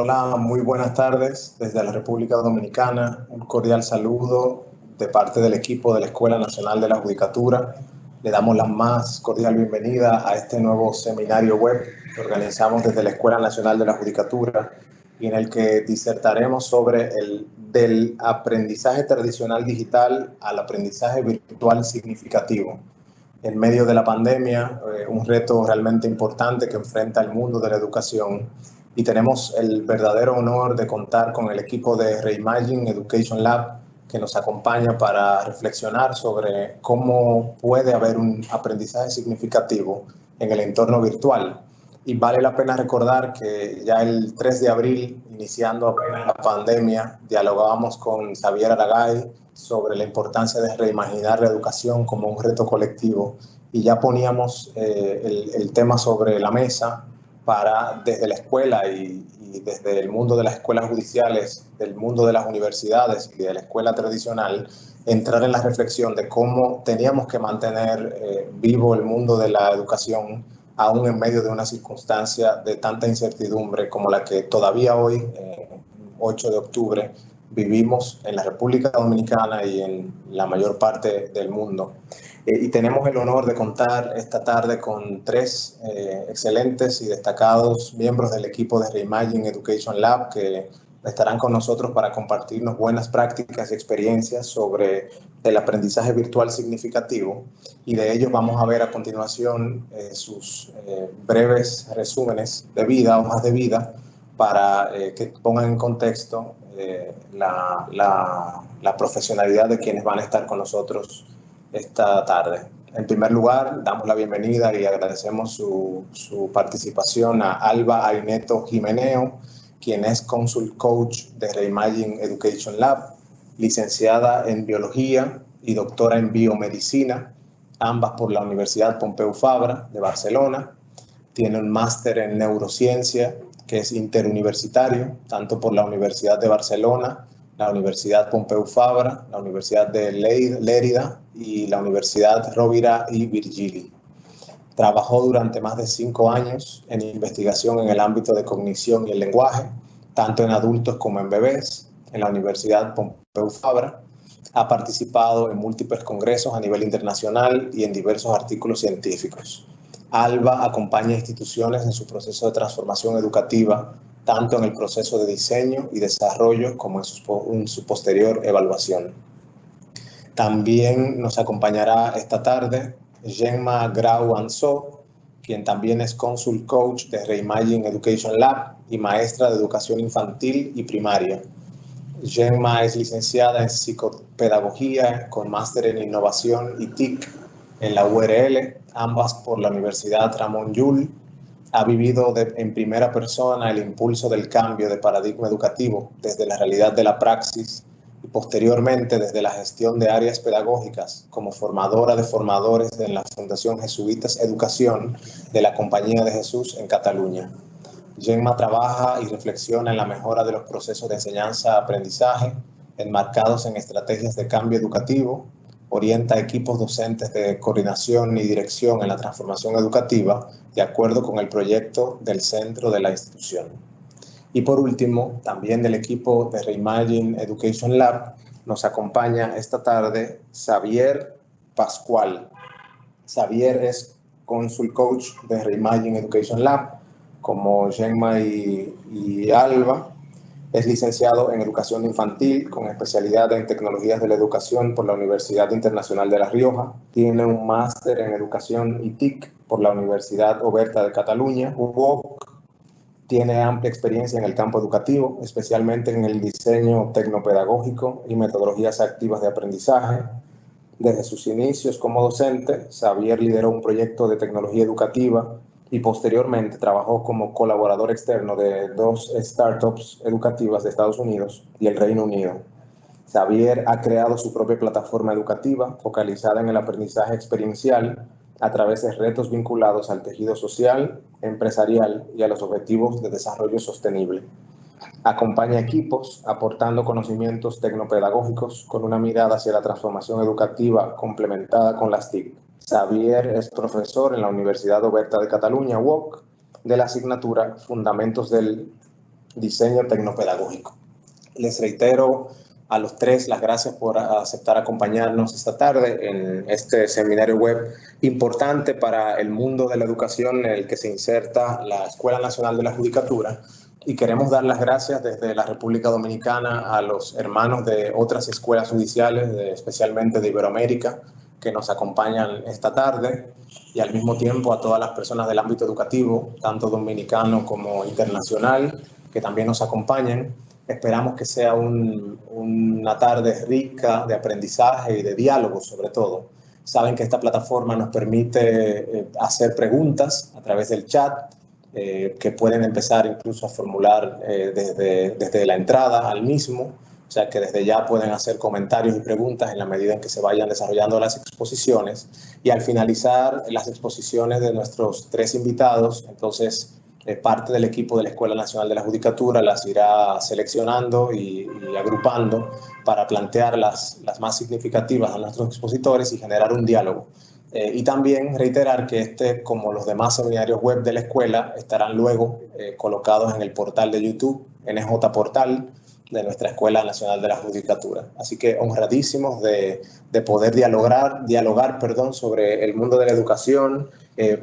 Hola, muy buenas tardes desde la República Dominicana. Un cordial saludo de parte del equipo de la Escuela Nacional de la Judicatura. Le damos la más cordial bienvenida a este nuevo seminario web que organizamos desde la Escuela Nacional de la Judicatura y en el que disertaremos sobre del aprendizaje tradicional digital al aprendizaje virtual significativo. En medio de la pandemia, un reto realmente importante que enfrenta el mundo de la educación. Y tenemos el verdadero honor de contar con el equipo de Reimagine Education Lab que nos acompaña para reflexionar sobre cómo puede haber un aprendizaje significativo en el entorno virtual. Y vale la pena recordar que ya el 3 de abril, iniciando apenas la pandemia, dialogábamos con Xavier Aragay sobre la importancia de reimaginar la educación como un reto colectivo y ya poníamos el tema sobre la mesa para desde la escuela y desde el mundo de las escuelas judiciales, del mundo de las universidades y de la escuela tradicional, entrar en la reflexión de cómo teníamos que mantener vivo el mundo de la educación aún en medio de una circunstancia de tanta incertidumbre como la que todavía hoy, 8 de octubre, vivimos en la República Dominicana y en la mayor parte del mundo. Y tenemos el honor de contar esta tarde con tres excelentes y destacados miembros del equipo de Reimagine Education Lab que estarán con nosotros para compartirnos buenas prácticas y experiencias sobre el aprendizaje virtual significativo. Y de ellos vamos a ver a continuación sus breves resúmenes de vida, hojas de vida, para que pongan en contexto la profesionalidad de quienes van a estar con nosotros esta tarde. En primer lugar, damos la bienvenida y agradecemos su participación a Alba Aineto Jimeneo, quien es Consult Coach de Reimagine Education Lab, licenciada en Biología y doctora en Biomedicina, ambas por la Universidad Pompeu Fabra de Barcelona. Tiene un máster en Neurociencia, que es interuniversitario, tanto por la Universidad de Barcelona, la Universidad Pompeu Fabra, la Universidad de Lérida y la Universidad Rovira i Virgili. Trabajó durante más de 5 años en investigación en el ámbito de cognición y el lenguaje, tanto en adultos como en bebés, en la Universidad Pompeu Fabra. Ha participado en múltiples congresos a nivel internacional y en diversos artículos científicos. Alba acompaña a instituciones en su proceso de transformación educativa, tanto en el proceso de diseño y desarrollo como en su posterior evaluación. También nos acompañará esta tarde Gemma Grau Ansó, quien también es Consult Coach de Reimagine Education Lab y maestra de educación infantil y primaria. Gemma es licenciada en psicopedagogía con máster en innovación y TIC en la URL, ambas por la Universidad Ramon Llull. Ha vivido en primera persona el impulso del cambio de paradigma educativo desde la realidad de la praxis y posteriormente desde la gestión de áreas pedagógicas como formadora de formadores en la Fundación Jesuitas Educación de la Compañía de Jesús en Cataluña. Gemma trabaja y reflexiona en la mejora de los procesos de enseñanza-aprendizaje enmarcados en estrategias de cambio educativo, orienta equipos docentes de coordinación y dirección en la transformación educativa de acuerdo con el proyecto del centro de la institución. Y por último, también del equipo de Reimagine Education Lab, nos acompaña esta tarde Xavier Pascual. Xavier es Consult Coach de Reimagine Education Lab, como Gemma y Alba. Es licenciado en Educación Infantil con especialidad en Tecnologías de la Educación por la Universidad Internacional de La Rioja. Tiene un máster en Educación y TIC por la Universidad Oberta de Cataluña, UOC. Tiene amplia experiencia en el campo educativo, especialmente en el diseño tecnopedagógico y metodologías activas de aprendizaje. Desde sus inicios como docente, Xavier lideró un proyecto de tecnología educativa y posteriormente trabajó como colaborador externo de 2 startups educativas de Estados Unidos y el Reino Unido. Xavier ha creado su propia plataforma educativa focalizada en el aprendizaje experiencial a través de retos vinculados al tejido social, empresarial y a los objetivos de desarrollo sostenible. Acompaña equipos aportando conocimientos tecnopedagógicos con una mirada hacia la transformación educativa complementada con las TIC. Xavier es profesor en la Universidad Oberta de Cataluña, UOC, de la asignatura Fundamentos del diseño tecnopedagógico. Les reitero a los tres las gracias por aceptar acompañarnos esta tarde en este seminario web importante para el mundo de la educación en el que se inserta la Escuela Nacional de la Judicatura. Y queremos dar las gracias desde la República Dominicana a los hermanos de otras escuelas judiciales, especialmente de Iberoamérica, que nos acompañan esta tarde, y al mismo tiempo a todas las personas del ámbito educativo, tanto dominicano como internacional, que también nos acompañan. Esperamos que sea una tarde rica de aprendizaje y de diálogo, sobre todo. Saben que esta plataforma nos permite hacer preguntas a través del chat, que pueden empezar incluso a formular desde la entrada al mismo. O sea que desde ya pueden hacer comentarios y preguntas en la medida en que se vayan desarrollando las exposiciones. Y al finalizar las exposiciones de nuestros tres invitados, entonces parte del equipo de la Escuela Nacional de la Judicatura las irá seleccionando y agrupando para plantear las más significativas a nuestros expositores y generar un diálogo. Y también reiterar que como los demás seminarios web de la escuela, estarán luego colocados en el portal de YouTube, NJ Portal, de nuestra Escuela Nacional de la Judicatura. Así que honradísimos de poder dialogar sobre el mundo de la educación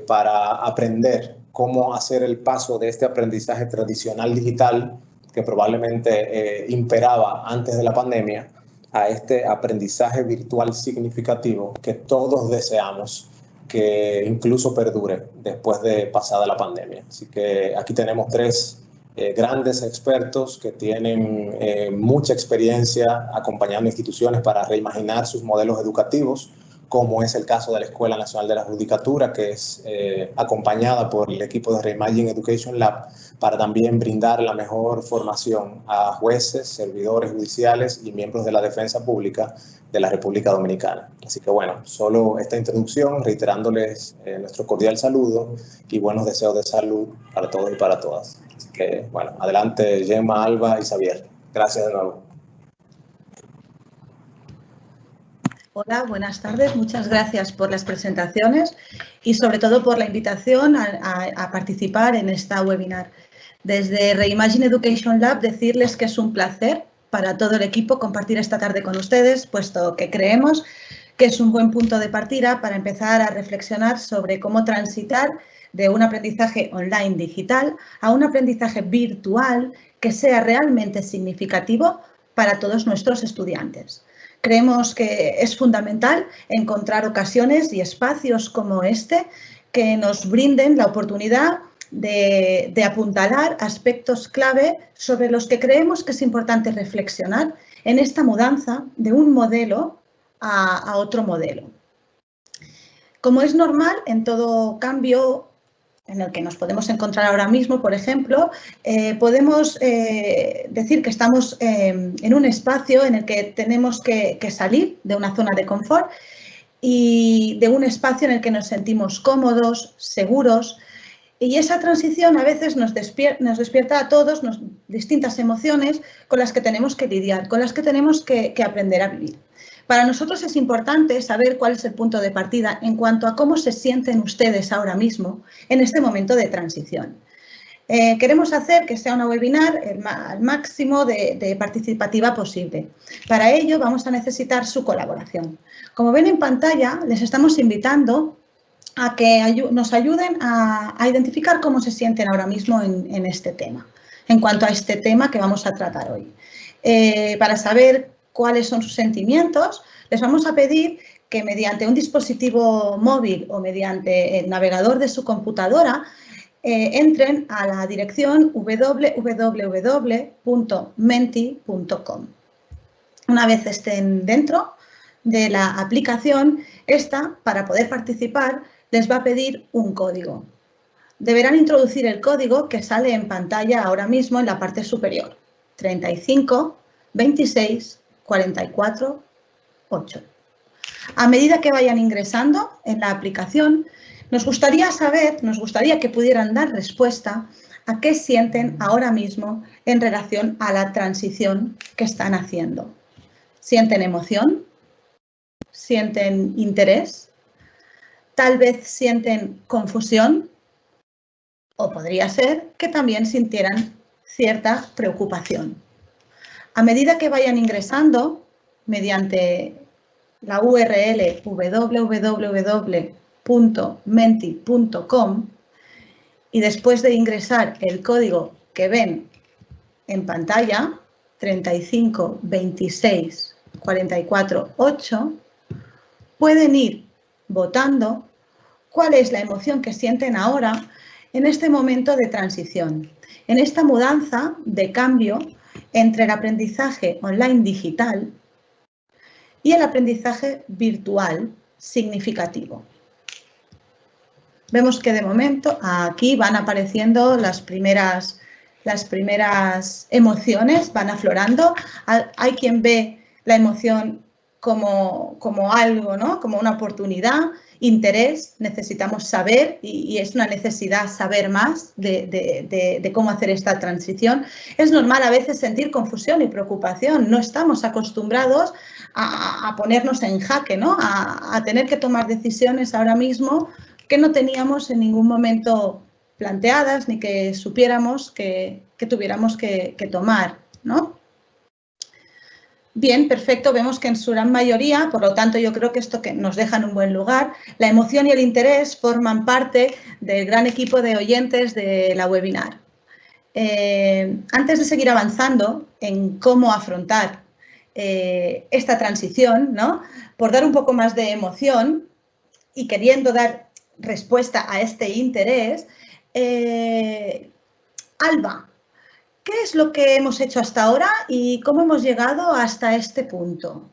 para aprender cómo hacer el paso de este aprendizaje tradicional digital que probablemente imperaba antes de la pandemia a este aprendizaje virtual significativo que todos deseamos que incluso perdure después de pasada la pandemia. Así que aquí tenemos tres grandes expertos que tienen mucha experiencia acompañando instituciones para reimaginar sus modelos educativos, como es el caso de la Escuela Nacional de la Judicatura, que es acompañada por el equipo de Reimagine Education Lab, para también brindar la mejor formación a jueces, servidores judiciales y miembros de la defensa pública de la República Dominicana. Así que bueno, solo esta introducción, reiterándoles nuestro cordial saludo y buenos deseos de salud para todos y para todas. Así que bueno, adelante Gemma, Alba y Xavier. Gracias de nuevo. Hola, buenas tardes. Muchas gracias por las presentaciones y sobre todo por la invitación a participar en esta webinar. Desde Reimagine Education Lab decirles que es un placer para todo el equipo compartir esta tarde con ustedes, puesto que creemos que es un buen punto de partida para empezar a reflexionar sobre cómo transitar de un aprendizaje online digital a un aprendizaje virtual que sea realmente significativo para todos nuestros estudiantes. Creemos que es fundamental encontrar ocasiones y espacios como este que nos brinden la oportunidad de apuntalar aspectos clave sobre los que creemos que es importante reflexionar en esta mudanza de un modelo a otro modelo. Como es normal en todo cambio en el que nos podemos encontrar ahora mismo, por ejemplo, podemos decir que estamos en un espacio en el que tenemos que salir de una zona de confort y de un espacio en el que nos sentimos cómodos, seguros, y esa transición a veces nos despierta a todos distintas emociones con las que tenemos que lidiar, con las que tenemos que aprender a vivir. Para nosotros es importante saber cuál es el punto de partida en cuanto a cómo se sienten ustedes ahora mismo en este momento de transición. Queremos hacer que sea una webinar al máximo de participativa posible. Para ello vamos a necesitar su colaboración. Como ven en pantalla, les estamos invitando a que nos ayuden a identificar cómo se sienten ahora mismo en este tema, en cuanto a este tema que vamos a tratar hoy. Para saber cuáles son sus sentimientos, les vamos a pedir que mediante un dispositivo móvil o mediante el navegador de su computadora entren a la dirección www.menti.com. Una vez estén dentro de la aplicación, para poder participar, les va a pedir un código. Deberán introducir el código que sale en pantalla ahora mismo en la parte superior, 35 26 44 8. A medida que vayan ingresando en la aplicación, nos gustaría que pudieran dar respuesta a qué sienten ahora mismo en relación a la transición que están haciendo. ¿Sienten emoción? ¿Sienten interés? Tal vez sienten confusión, o podría ser que también sintieran cierta preocupación. A medida que vayan ingresando, mediante la URL www.menti.com y después de ingresar el código que ven en pantalla, 35 26 44 8, pueden ir votando cuál es la emoción que sienten ahora en este momento de transición, en esta mudanza de cambio entre el aprendizaje online digital y el aprendizaje virtual significativo. Vemos que de momento aquí van apareciendo las primeras emociones, van aflorando. Hay quien ve la emoción como algo, ¿no? Como una oportunidad, interés, necesitamos saber y es una necesidad saber más de cómo hacer esta transición. Es normal a veces sentir confusión y preocupación, no estamos acostumbrados a ponernos en jaque, ¿no? A tener que tomar decisiones ahora mismo que no teníamos en ningún momento planteadas ni que supiéramos que tuviéramos que tomar, ¿no? Bien, perfecto, vemos que en su gran mayoría, por lo tanto yo creo que esto que nos deja en un buen lugar, la emoción y el interés forman parte del gran equipo de oyentes de la webinar. Antes de seguir avanzando en cómo afrontar esta transición, ¿no? Por dar un poco más de emoción y queriendo dar respuesta a este interés, Alba, ¿qué es lo que hemos hecho hasta ahora y cómo hemos llegado hasta este punto?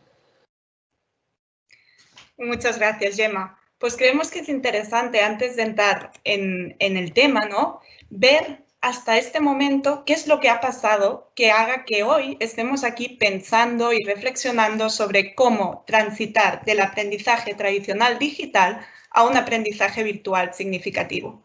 Muchas gracias, Gemma. Pues creemos que es interesante, antes de entrar en el tema, ¿no? Ver hasta este momento qué es lo que ha pasado que haga que hoy estemos aquí pensando y reflexionando sobre cómo transitar del aprendizaje tradicional digital a un aprendizaje virtual significativo.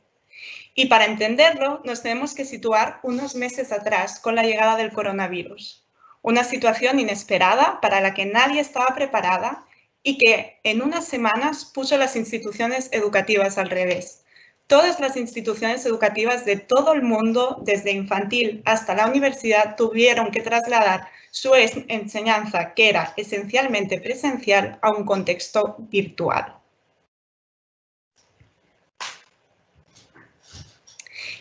Y para entenderlo, nos tenemos que situar unos meses atrás con la llegada del coronavirus, una situación inesperada para la que nadie estaba preparada y que en unas semanas puso las instituciones educativas al revés. Todas las instituciones educativas de todo el mundo, desde infantil hasta la universidad, tuvieron que trasladar su enseñanza, que era esencialmente presencial, a un contexto virtual.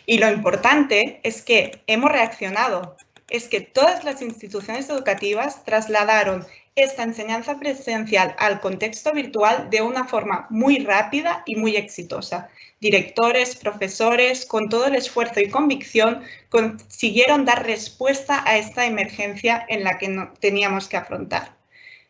Y lo importante es que hemos reaccionado, es que todas las instituciones educativas trasladaron esta enseñanza presencial al contexto virtual de una forma muy rápida y muy exitosa. Directores, profesores, con todo el esfuerzo y convicción, consiguieron dar respuesta a esta emergencia en la que teníamos que afrontar.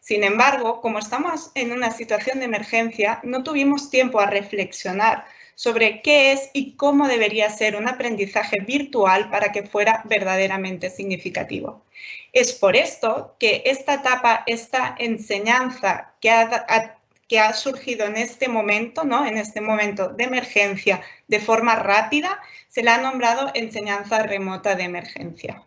Sin embargo, como estamos en una situación de emergencia, no tuvimos tiempo a reflexionar sobre qué es y cómo debería ser un aprendizaje virtual para que fuera verdaderamente significativo. Es por esto que esta etapa, esta enseñanza que ha surgido en este momento, ¿no? En este momento de emergencia de forma rápida, se la ha nombrado enseñanza remota de emergencia.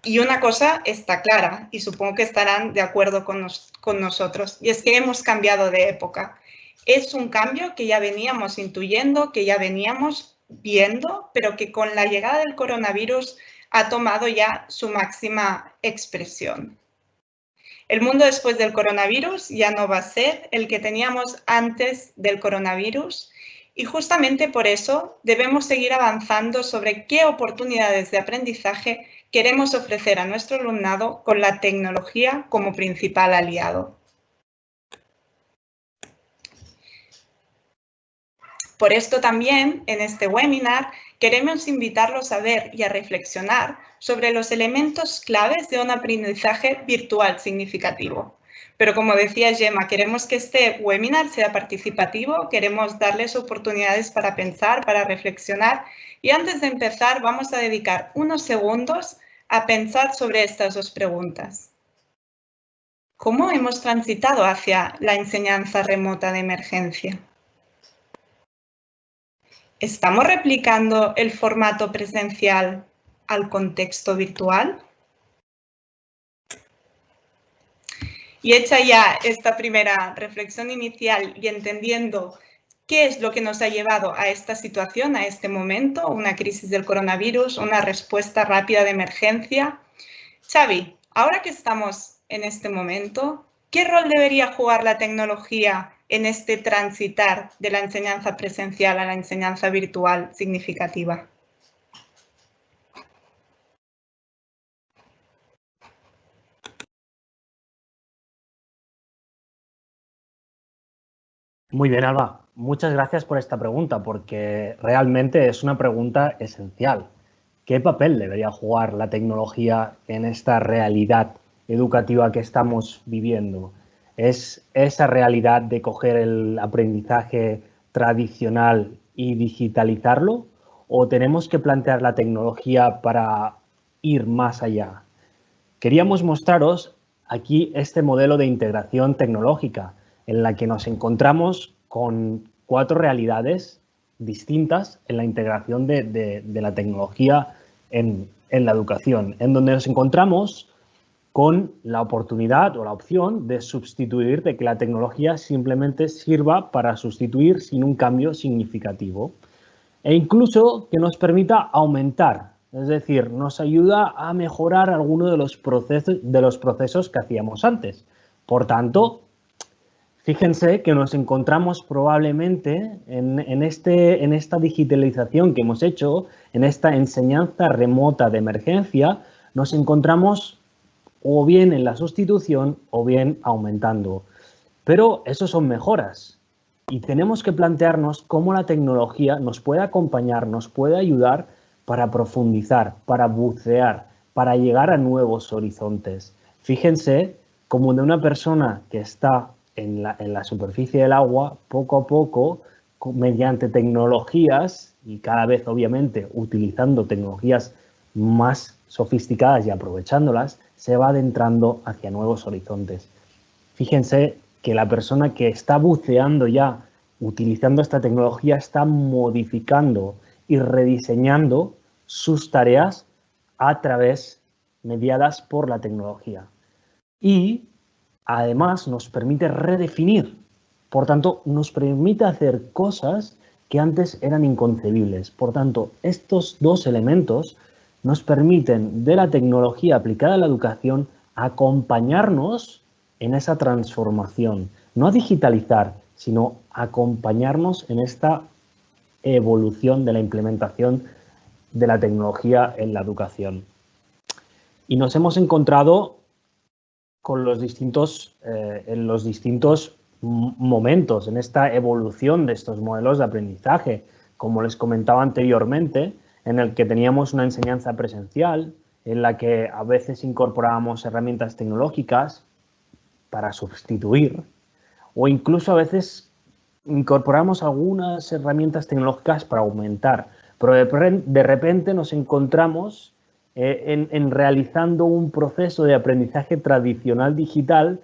Y una cosa está clara, y supongo que estarán de acuerdo con nosotros, y es que hemos cambiado de época. Es un cambio que ya veníamos intuyendo, que ya veníamos viendo, pero que con la llegada del coronavirus ha tomado ya su máxima expresión. El mundo después del coronavirus ya no va a ser el que teníamos antes del coronavirus y justamente por eso debemos seguir avanzando sobre qué oportunidades de aprendizaje queremos ofrecer a nuestro alumnado con la tecnología como principal aliado. Por esto también, en este webinar, queremos invitarlos a ver y a reflexionar sobre los elementos claves de un aprendizaje virtual significativo. Pero como decía Gemma, queremos que este webinar sea participativo, queremos darles oportunidades para pensar, para reflexionar y antes de empezar vamos a dedicar unos segundos a pensar sobre estas dos preguntas. ¿Cómo hemos transitado hacia la enseñanza remota de emergencia? ¿Estamos replicando el formato presencial al contexto virtual? Y hecha ya esta primera reflexión inicial y entendiendo ¿Qué es lo que nos ha llevado a esta situación, a este momento? Una crisis del coronavirus, una respuesta rápida de emergencia. Xavi, ahora que estamos en este momento, ¿qué rol debería jugar la tecnología en este transitar de la enseñanza presencial a la enseñanza virtual significativa? Muy bien, Alba. Muchas gracias por esta pregunta, porque realmente es una pregunta esencial. ¿Qué papel debería jugar la tecnología en esta realidad educativa que estamos viviendo? ¿Es esa realidad de coger el aprendizaje tradicional y digitalizarlo? ¿O tenemos que plantear la tecnología para ir más allá? Queríamos mostraros aquí este modelo de integración tecnológica en la que nos encontramos con 4 realidades distintas en la integración de la tecnología en la educación, en donde nos encontramos con la oportunidad o la opción de sustituir, de que la tecnología simplemente sirva para sustituir sin un cambio significativo e incluso que nos permita aumentar, es decir, nos ayuda a mejorar alguno de los procesos que hacíamos antes. Por tanto, fíjense que nos encontramos probablemente en esta digitalización que hemos hecho, en esta enseñanza remota de emergencia, nos encontramos o bien en la sustitución o bien aumentando. Pero eso son mejoras y tenemos que plantearnos cómo la tecnología nos puede acompañar, nos puede ayudar para profundizar, para bucear, para llegar a nuevos horizontes. Fíjense como de una persona que está en la superficie del agua, poco a poco, mediante tecnologías y cada vez obviamente utilizando tecnologías más sofisticadas y aprovechándolas, se va adentrando hacia nuevos horizontes. Fíjense que la persona que está buceando ya utilizando esta tecnología está modificando y rediseñando sus tareas a través mediadas por la tecnología. Y además nos permite redefinir, por tanto nos permite hacer cosas que antes eran inconcebibles. Por tanto, estos 2 elementos nos permiten de la tecnología aplicada a la educación acompañarnos en esa transformación, no digitalizar, sino acompañarnos en esta evolución de la implementación de la tecnología en la educación. Y nos hemos encontrado con en los distintos momentos en esta evolución de estos modelos de aprendizaje, como les comentaba anteriormente, en el que teníamos una enseñanza presencial, en la que a veces incorporábamos herramientas tecnológicas para sustituir, o incluso a veces incorporamos algunas herramientas tecnológicas para aumentar, pero de repente nos encontramos en realizando un proceso de aprendizaje tradicional digital,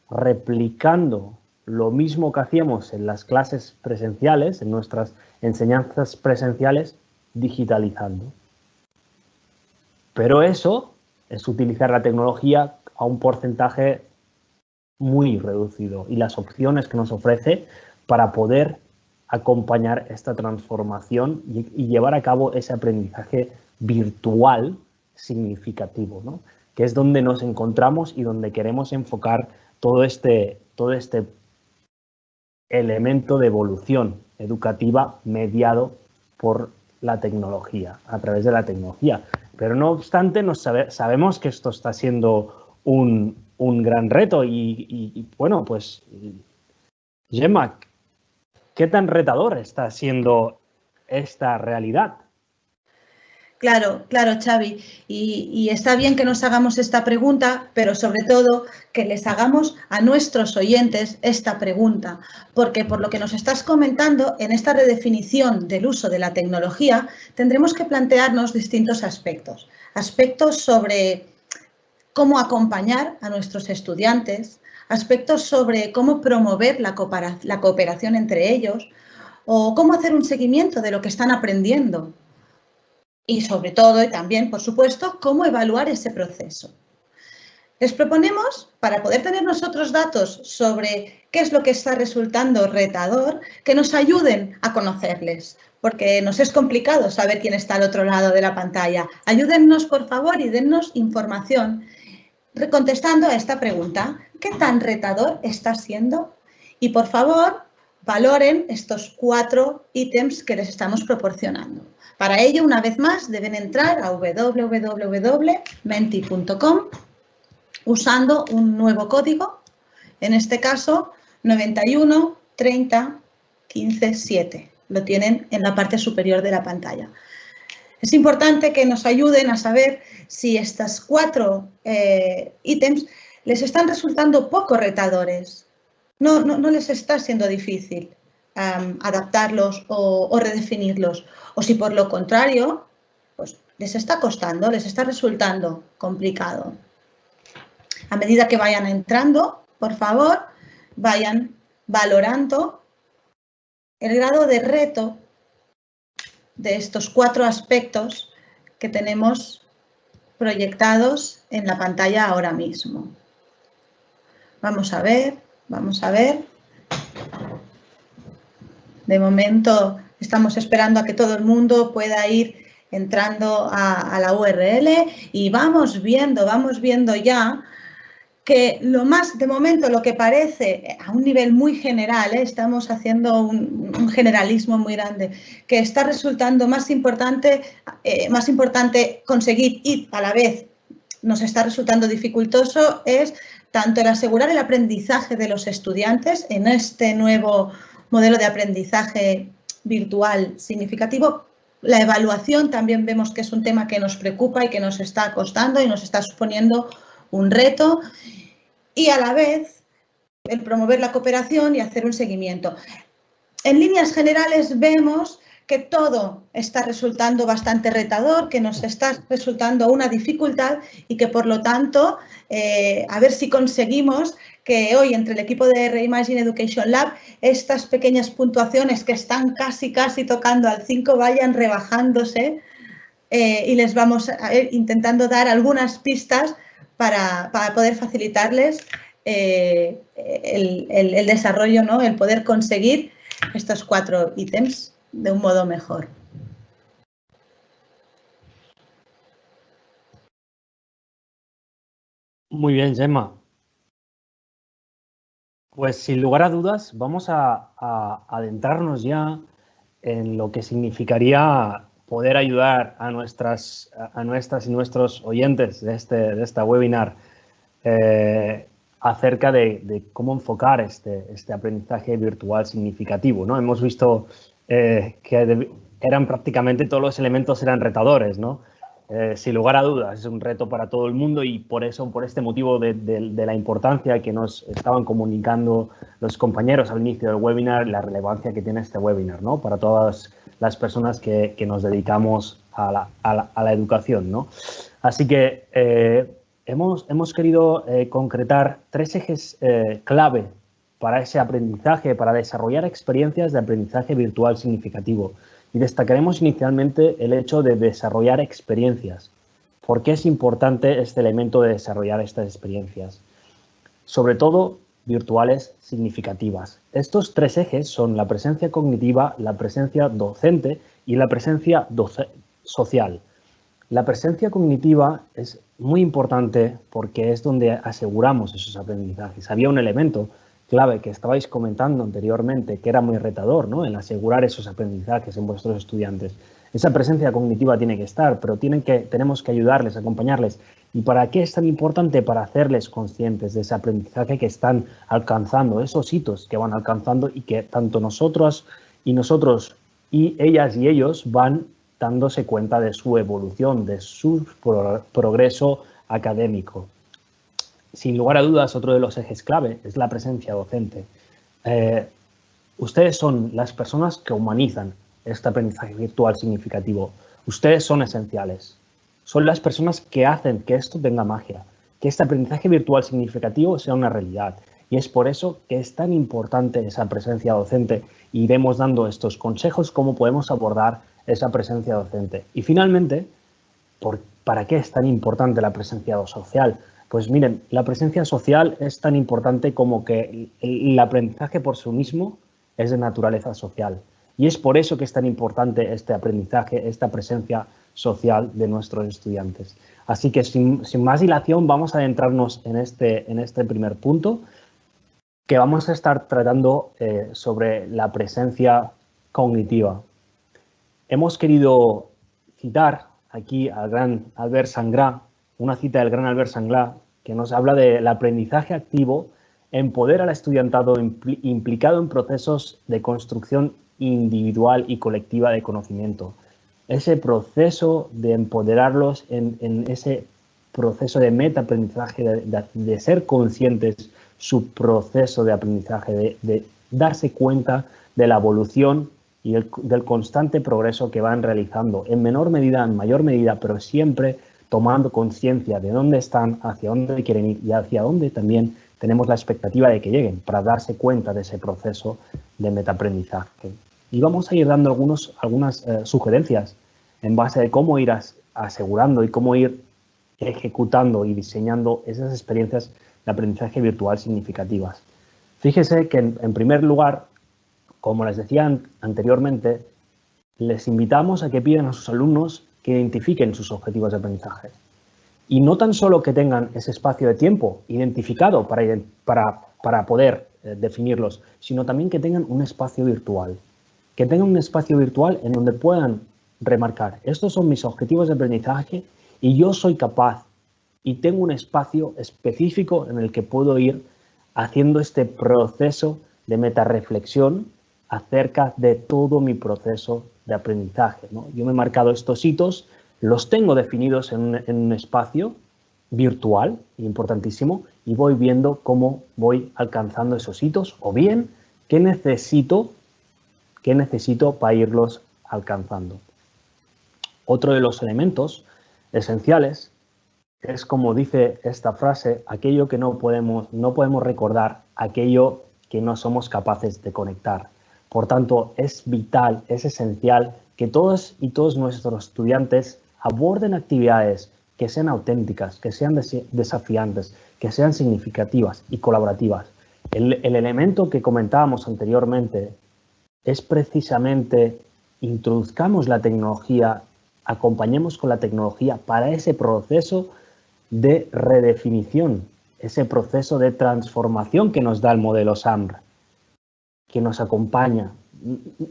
replicando lo mismo que hacíamos en las clases presenciales, en nuestras enseñanzas presenciales, digitalizando. Pero eso es utilizar la tecnología a un porcentaje muy reducido y las opciones que nos ofrece para poder acompañar esta transformación y llevar a cabo ese aprendizaje virtual significativo, ¿no? Que es donde nos encontramos y donde queremos enfocar todo este elemento de evolución educativa mediado por la tecnología, a través de la tecnología. Pero no obstante, sabemos que esto está siendo un gran reto y bueno, pues Gemma, ¿qué tan retador está siendo esta realidad? Claro, Xavi. Y está bien que nos hagamos esta pregunta, pero sobre todo que les hagamos a nuestros oyentes esta pregunta, porque por lo que nos estás comentando, en esta redefinición del uso de la tecnología, tendremos que plantearnos distintos aspectos. Aspectos sobre cómo acompañar a nuestros estudiantes, aspectos sobre cómo promover la cooperación entre ellos o cómo hacer un seguimiento de lo que están aprendiendo. Y sobre todo, y también, por supuesto, cómo evaluar ese proceso. Les proponemos, para poder tener nosotros datos sobre qué es lo que está resultando retador, que nos ayuden a conocerles, porque nos es complicado saber quién está al otro lado de la pantalla. Ayúdennos, por favor, y dennos información contestando a esta pregunta. ¿Qué tan retador está siendo? Y, por favor, valoren estos 4 ítems que les estamos proporcionando. Para ello, una vez más, deben entrar a www.menti.com usando un nuevo código, en este caso 91 30 15 7. Lo tienen en la parte superior de la pantalla. Es importante que nos ayuden a saber si estos 4 ítems les están resultando poco retadores. No les está siendo difícil adaptarlos o redefinirlos. O si por lo contrario, pues les está costando, les está resultando complicado. A medida que vayan entrando, por favor, vayan valorando el grado de reto de estos 4 aspectos que tenemos proyectados en la pantalla ahora mismo. Vamos a ver. De momento estamos esperando a que todo el mundo pueda ir entrando a la URL y vamos viendo ya que de momento lo que parece a un nivel muy general, estamos haciendo un generalismo muy grande, que está resultando más importante conseguir y a la vez nos está resultando dificultoso es tanto el asegurar el aprendizaje de los estudiantes en este nuevo modelo de aprendizaje virtual significativo. La evaluación también vemos que es un tema que nos preocupa y que nos está costando y nos está suponiendo un reto, y a la vez el promover la cooperación y hacer un seguimiento. En líneas generales vemos que todo está resultando bastante retador, que nos está resultando una dificultad y que por lo tanto a ver si conseguimos que hoy entre el equipo de Reimagine Education Lab estas pequeñas puntuaciones que están casi tocando al 5 vayan rebajándose y les vamos a ir intentando dar algunas pistas para poder facilitarles el desarrollo, ¿no? El poder conseguir estos 4 ítems de un modo mejor. Muy bien, Gemma. Pues sin lugar a dudas vamos a adentrarnos ya en lo que significaría poder ayudar a nuestras y nuestros oyentes de esta webinar acerca de cómo enfocar este aprendizaje virtual significativo, ¿no? Hemos visto que eran prácticamente todos los elementos eran retadores, ¿no? Sin lugar a dudas, es un reto para todo el mundo y por este motivo de la importancia que nos estaban comunicando los compañeros al inicio del webinar, la relevancia que tiene este webinar, ¿no? Para todas las personas que nos dedicamos a la educación, ¿no? Así que hemos querido concretar 3 ejes clave para ese aprendizaje, para desarrollar experiencias de aprendizaje virtual significativo. Y destacaremos inicialmente el hecho de desarrollar experiencias. ¿Por qué es importante este elemento de desarrollar estas experiencias? Sobre todo, virtuales significativas. Estos 3 ejes son la presencia cognitiva, la presencia docente y la presencia social. La presencia cognitiva es muy importante porque es donde aseguramos esos aprendizajes. Había un elemento clave que estabais comentando anteriormente, que era muy retador, ¿no? En asegurar esos aprendizajes en vuestros estudiantes. Esa presencia cognitiva tiene que estar, pero tenemos que ayudarles, acompañarles. ¿Y para qué es tan importante? Para hacerles conscientes de ese aprendizaje que están alcanzando, esos hitos que van alcanzando y que tanto nosotros y ellas y ellos van dándose cuenta de su evolución, de su progreso académico. Sin lugar a dudas, otro de los ejes clave es la presencia docente. Ustedes son las personas que humanizan este aprendizaje virtual significativo. Ustedes son esenciales. Son las personas que hacen que esto tenga magia, que este aprendizaje virtual significativo sea una realidad. Y es por eso que es tan importante esa presencia docente. Y iremos dando estos consejos cómo podemos abordar esa presencia docente. Y finalmente, ¿para qué es tan importante la presencia social? Pues miren, la presencia social es tan importante como que el aprendizaje por sí mismo es de naturaleza social. Y es por eso que es tan importante este aprendizaje, esta presencia social de nuestros estudiantes. Así que sin más dilación vamos a adentrarnos en este primer punto, que vamos a estar tratando sobre la presencia cognitiva. Hemos querido citar aquí al gran Albert Sangrar, una cita del gran Albert Sangrar, que nos habla del aprendizaje activo en poder al estudiantado implicado en procesos de construcción individual y colectiva de conocimiento. Ese proceso de empoderarlos en ese proceso de metaaprendizaje, de ser conscientes su proceso de aprendizaje, de darse cuenta de la evolución y del constante progreso que van realizando, en menor medida, en mayor medida, pero siempre tomando conciencia de dónde están, hacia dónde quieren ir y hacia dónde también tenemos la expectativa de que lleguen para darse cuenta de ese proceso de metaaprendizaje. Y vamos a ir dando algunas sugerencias en base de cómo ir asegurando y cómo ir ejecutando y diseñando esas experiencias de aprendizaje virtual significativas. Fíjese que en primer lugar, como les decía anteriormente, les invitamos a que pidan a sus alumnos que identifiquen sus objetivos de aprendizaje. Y no tan solo que tengan ese espacio de tiempo identificado para poder definirlos, sino también que tengan un espacio virtual. Que tengan un espacio virtual en donde puedan remarcar, estos son mis objetivos de aprendizaje y yo soy capaz y tengo un espacio específico en el que puedo ir haciendo este proceso de metarreflexión acerca de todo mi proceso de aprendizaje, ¿no? Yo me he marcado estos hitos, los tengo definidos en un espacio virtual, importantísimo, y voy viendo cómo voy alcanzando esos hitos o bien qué necesito para irlos alcanzando. Otro de los elementos esenciales es, como dice esta frase, aquello que no podemos recordar, aquello que no somos capaces de conectar. Por tanto, es vital, es esencial que todos nuestros estudiantes aborden actividades que sean auténticas, que sean desafiantes, que sean significativas y colaborativas. El elemento que comentábamos anteriormente es precisamente introduzcamos la tecnología, acompañemos con la tecnología para ese proceso de redefinición, ese proceso de transformación que nos da el modelo SAMR, que nos acompaña.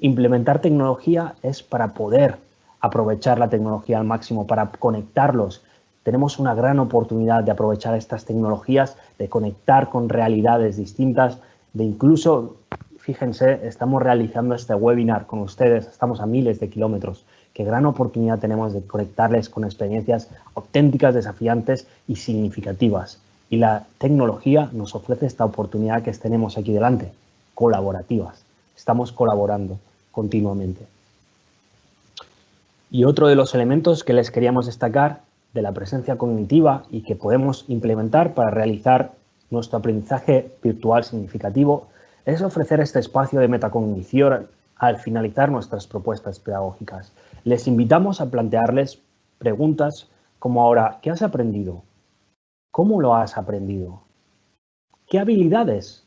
Implementar tecnología es para poder aprovechar la tecnología al máximo, para conectarlos. Tenemos una gran oportunidad de aprovechar estas tecnologías, de conectar con realidades distintas, de incluso, fíjense, estamos realizando este webinar con ustedes, estamos a miles de kilómetros. Qué gran oportunidad tenemos de conectarles con experiencias auténticas, desafiantes y significativas. Y la tecnología nos ofrece esta oportunidad que tenemos aquí delante, colaborativas. Estamos colaborando continuamente. Y otro de los elementos que les queríamos destacar de la presencia cognitiva y que podemos implementar para realizar nuestro aprendizaje virtual significativo es ofrecer este espacio de metacognición al finalizar nuestras propuestas pedagógicas. Les invitamos a plantearles preguntas como ahora, ¿qué has aprendido? ¿Cómo lo has aprendido? ¿Qué habilidades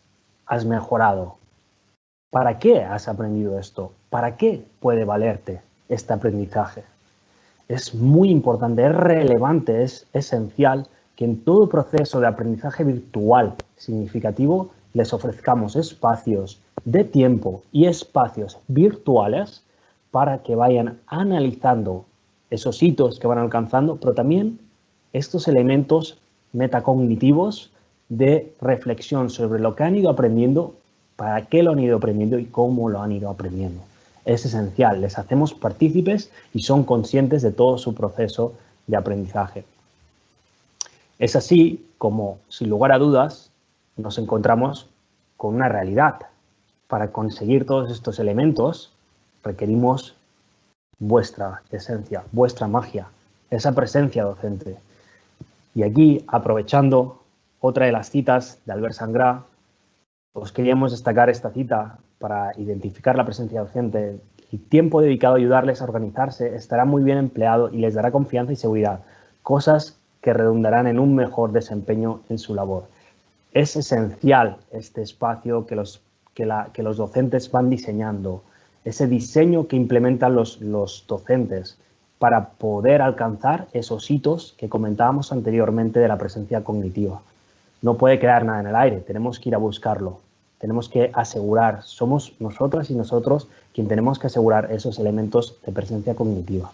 has mejorado? ¿Para qué has aprendido esto? ¿Para qué puede valerte este aprendizaje? Es muy importante, es relevante, es esencial que en todo proceso de aprendizaje virtual significativo les ofrezcamos espacios de tiempo y espacios virtuales para que vayan analizando esos hitos que van alcanzando, pero también estos elementos metacognitivos de reflexión sobre lo que han ido aprendiendo, para qué lo han ido aprendiendo y cómo lo han ido aprendiendo. Es esencial, les hacemos partícipes y son conscientes de todo su proceso de aprendizaje. Es así como, sin lugar a dudas, nos encontramos con una realidad. Para conseguir todos estos elementos requerimos vuestra esencia, vuestra magia, esa presencia docente. Y aquí, aprovechando otra de las citas de Albert Sangrar, os queríamos destacar esta cita para identificar la presencia docente. El tiempo dedicado a ayudarles a organizarse estará muy bien empleado y les dará confianza y seguridad, cosas que redundarán en un mejor desempeño en su labor. Es esencial este espacio que los docentes van diseñando, ese diseño que implementan los docentes para poder alcanzar esos hitos que comentábamos anteriormente de la presencia cognitiva. No puede quedar nada en el aire, tenemos que ir a buscarlo, tenemos que asegurar, somos nosotras y nosotros quien tenemos que asegurar esos elementos de presencia cognitiva.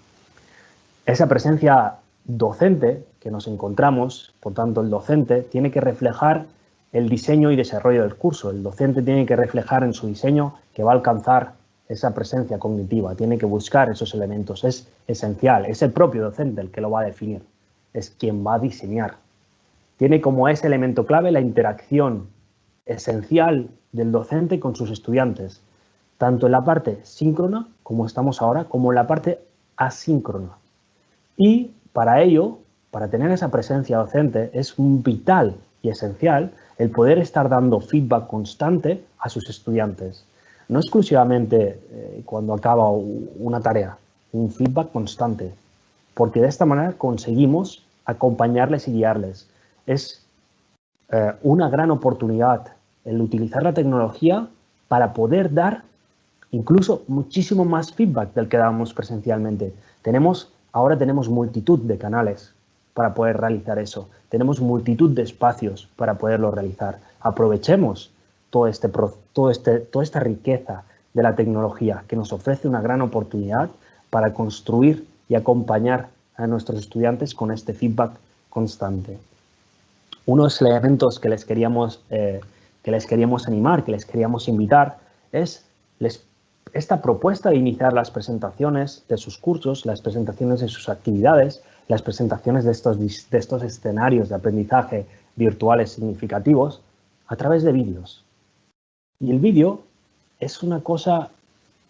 Esa presencia docente que nos encontramos, por tanto el docente tiene que reflejar el diseño y desarrollo del curso. El docente tiene que reflejar en su diseño que va a alcanzar esa presencia cognitiva, tiene que buscar esos elementos, es esencial, es el propio docente el que lo va a definir, es quien va a diseñar. Tiene como ese elemento clave la interacción esencial del docente con sus estudiantes, tanto en la parte síncrona, como estamos ahora, como en la parte asíncrona. Y para ello, para tener esa presencia docente, es vital y esencial el poder estar dando feedback constante a sus estudiantes. No exclusivamente cuando acaba una tarea, un feedback constante, porque de esta manera conseguimos acompañarles y guiarles. Es una gran oportunidad el utilizar la tecnología para poder dar incluso muchísimo más feedback del que dábamos presencialmente. Ahora tenemos multitud de canales para poder realizar eso. Tenemos multitud de espacios para poderlo realizar. Aprovechemos toda esta riqueza de la tecnología que nos ofrece una gran oportunidad para construir y acompañar a nuestros estudiantes con este feedback constante. Unos elementos que les queríamos animar, que les queríamos invitar, es esta propuesta de iniciar las presentaciones de sus cursos, las presentaciones de sus actividades, las presentaciones de estos escenarios de aprendizaje virtuales significativos a través de vídeos. Y el vídeo es una cosa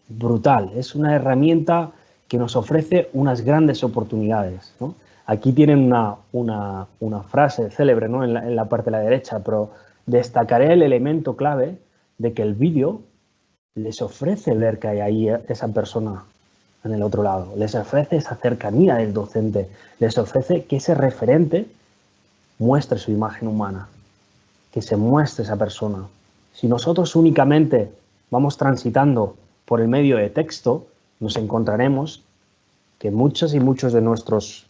brutal, es una herramienta que nos ofrece unas grandes oportunidades, ¿no? Aquí tienen una frase célebre, ¿no?, en la parte de la derecha, pero destacaré el elemento clave de que el vídeo les ofrece ver que hay ahí esa persona en el otro lado, les ofrece esa cercanía del docente, les ofrece que ese referente muestre su imagen humana, que se muestre esa persona. Si nosotros únicamente vamos transitando por el medio de texto, nos encontraremos que muchos y muchos de nuestros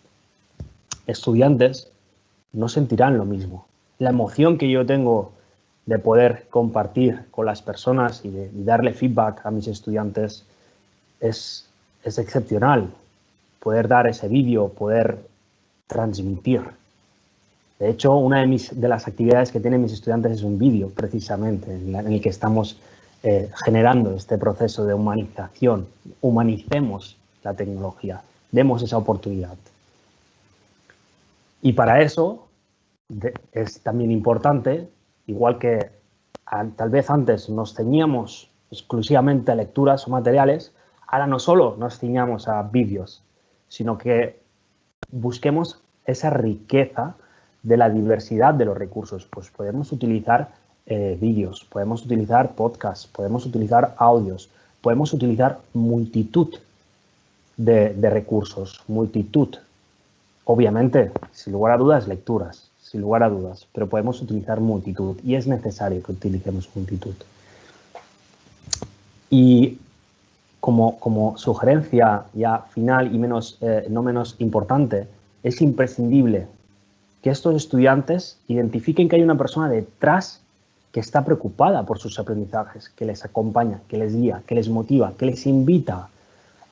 estudiantes no sentirán lo mismo. La emoción que yo tengo de poder compartir con las personas y de darle feedback a mis estudiantes es excepcional. Poder dar ese vídeo, poder transmitir. De hecho, una de las actividades que tienen mis estudiantes es un vídeo, precisamente, en el que estamos generando este proceso de humanización. Humanicemos la tecnología, demos esa oportunidad. Y para eso es también importante, igual que tal vez antes nos ceñíamos exclusivamente a lecturas o materiales, ahora no solo nos ciñamos a vídeos, sino que busquemos esa riqueza de la diversidad de los recursos. Pues podemos utilizar vídeos, podemos utilizar podcasts, podemos utilizar audios, podemos utilizar multitud de recursos, multitud. Obviamente, sin lugar a dudas, lecturas, sin lugar a dudas, pero podemos utilizar multitud y es necesario que utilicemos multitud. Y como sugerencia ya final y no menos importante, es imprescindible que estos estudiantes identifiquen que hay una persona detrás que está preocupada por sus aprendizajes, que les acompaña, que les guía, que les motiva, que les invita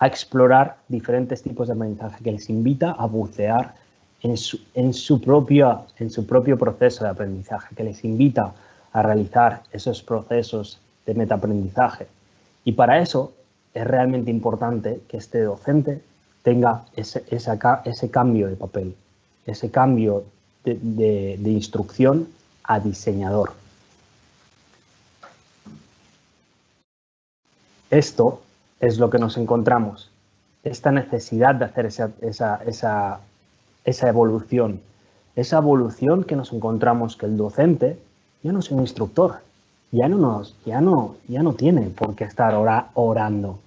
a explorar diferentes tipos de aprendizaje, que les invita a bucear en su propio proceso de aprendizaje, que les invita a realizar esos procesos de metaaprendizaje. Y para eso es realmente importante que este docente tenga ese cambio de papel, ese cambio de instrucción a diseñador. Esto es lo que nos encontramos, esta necesidad de hacer esa evolución que nos encontramos, que el docente ya no es un instructor, ya no tiene por qué estar orando.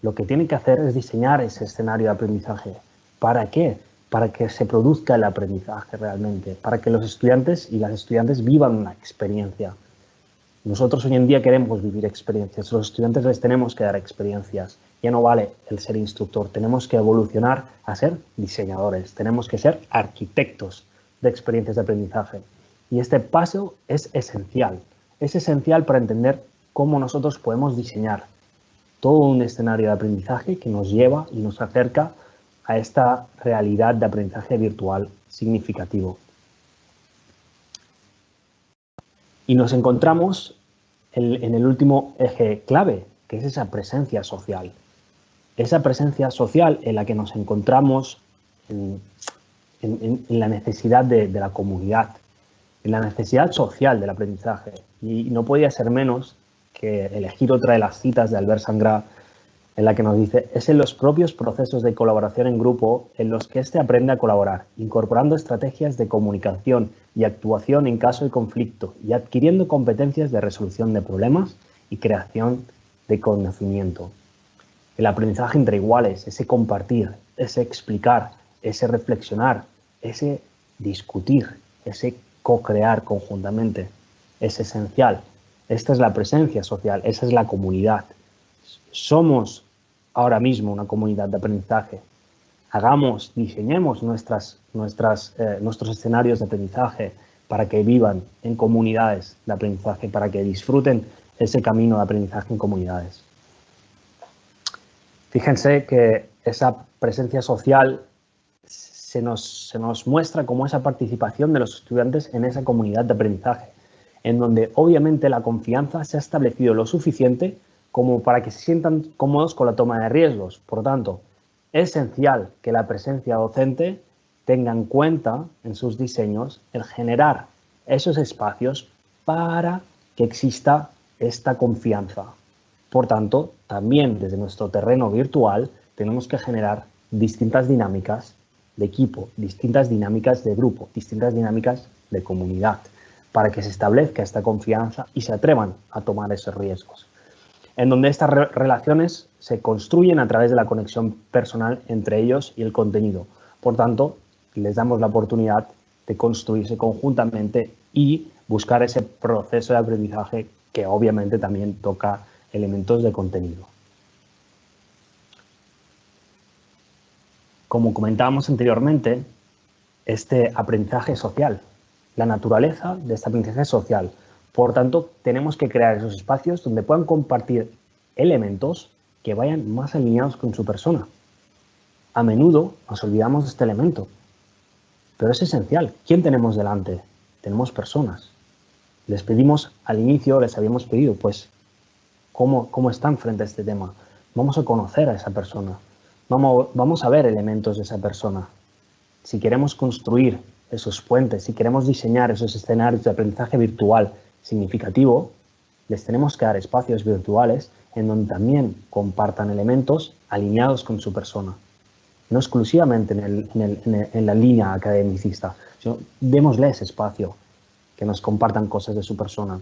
Lo que tiene que hacer es diseñar ese escenario de aprendizaje. ¿Para qué? para que se produzca el aprendizaje realmente, para que los estudiantes y las estudiantes vivan una experiencia. Nosotros hoy en día queremos vivir experiencias, los estudiantes les tenemos que dar experiencias. Ya no vale el ser instructor, tenemos que evolucionar a ser diseñadores, tenemos que ser arquitectos de experiencias de aprendizaje. Y este paso es esencial para entender cómo nosotros podemos diseñar todo un escenario de aprendizaje que nos lleva y nos acerca a esta realidad de aprendizaje virtual significativo. Y nos encontramos en el último eje clave, que es esa presencia social. Esa presencia social en la que nos encontramos en la necesidad de la comunidad, en la necesidad social del aprendizaje. Y no podía ser menos que elegir otra de las citas de Albert Sangrat, en la que nos dice: es en los propios procesos de colaboración en grupo en los que éste aprende a colaborar, incorporando estrategias de comunicación y actuación en caso de conflicto y adquiriendo competencias de resolución de problemas y creación de conocimiento. El aprendizaje entre iguales, ese compartir, ese explicar, ese reflexionar, ese discutir, ese co-crear conjuntamente, es esencial. Esta es la presencia social, esa es la comunidad. Somos ahora mismo una comunidad de aprendizaje. Diseñemos nuestros escenarios de aprendizaje para que vivan en comunidades de aprendizaje, para que disfruten ese camino de aprendizaje en comunidades. Fíjense que esa presencia social se nos muestra como esa participación de los estudiantes en esa comunidad de aprendizaje, en donde obviamente la confianza se ha establecido lo suficiente como para que se sientan cómodos con la toma de riesgos. Por tanto, es esencial que la presencia docente tenga en cuenta en sus diseños el generar esos espacios para que exista esta confianza. Por tanto, también desde nuestro terreno virtual tenemos que generar distintas dinámicas de equipo, distintas dinámicas de grupo, distintas dinámicas de comunidad, para que se establezca esta confianza y se atrevan a tomar esos riesgos, en donde estas relaciones se construyen a través de la conexión personal entre ellos y el contenido. Por tanto, les damos la oportunidad de construirse conjuntamente y buscar ese proceso de aprendizaje que obviamente también toca elementos de contenido. Como comentábamos anteriormente, este aprendizaje social, la naturaleza de este aprendizaje social. Por tanto, tenemos que crear esos espacios donde puedan compartir elementos que vayan más alineados con su persona. A menudo nos olvidamos de este elemento, pero es esencial. ¿Quién tenemos delante? Tenemos personas. Les pedimos al inicio, les habíamos pedido, pues, ¿cómo están frente a este tema? Vamos a conocer a esa persona. Vamos a ver elementos de esa persona. Si queremos construir esos puentes, si queremos diseñar esos escenarios de aprendizaje virtual significativo, les tenemos que dar espacios virtuales en donde también compartan elementos alineados con su persona. No exclusivamente en la línea academicista, sino démosle ese espacio, que nos compartan cosas de su persona.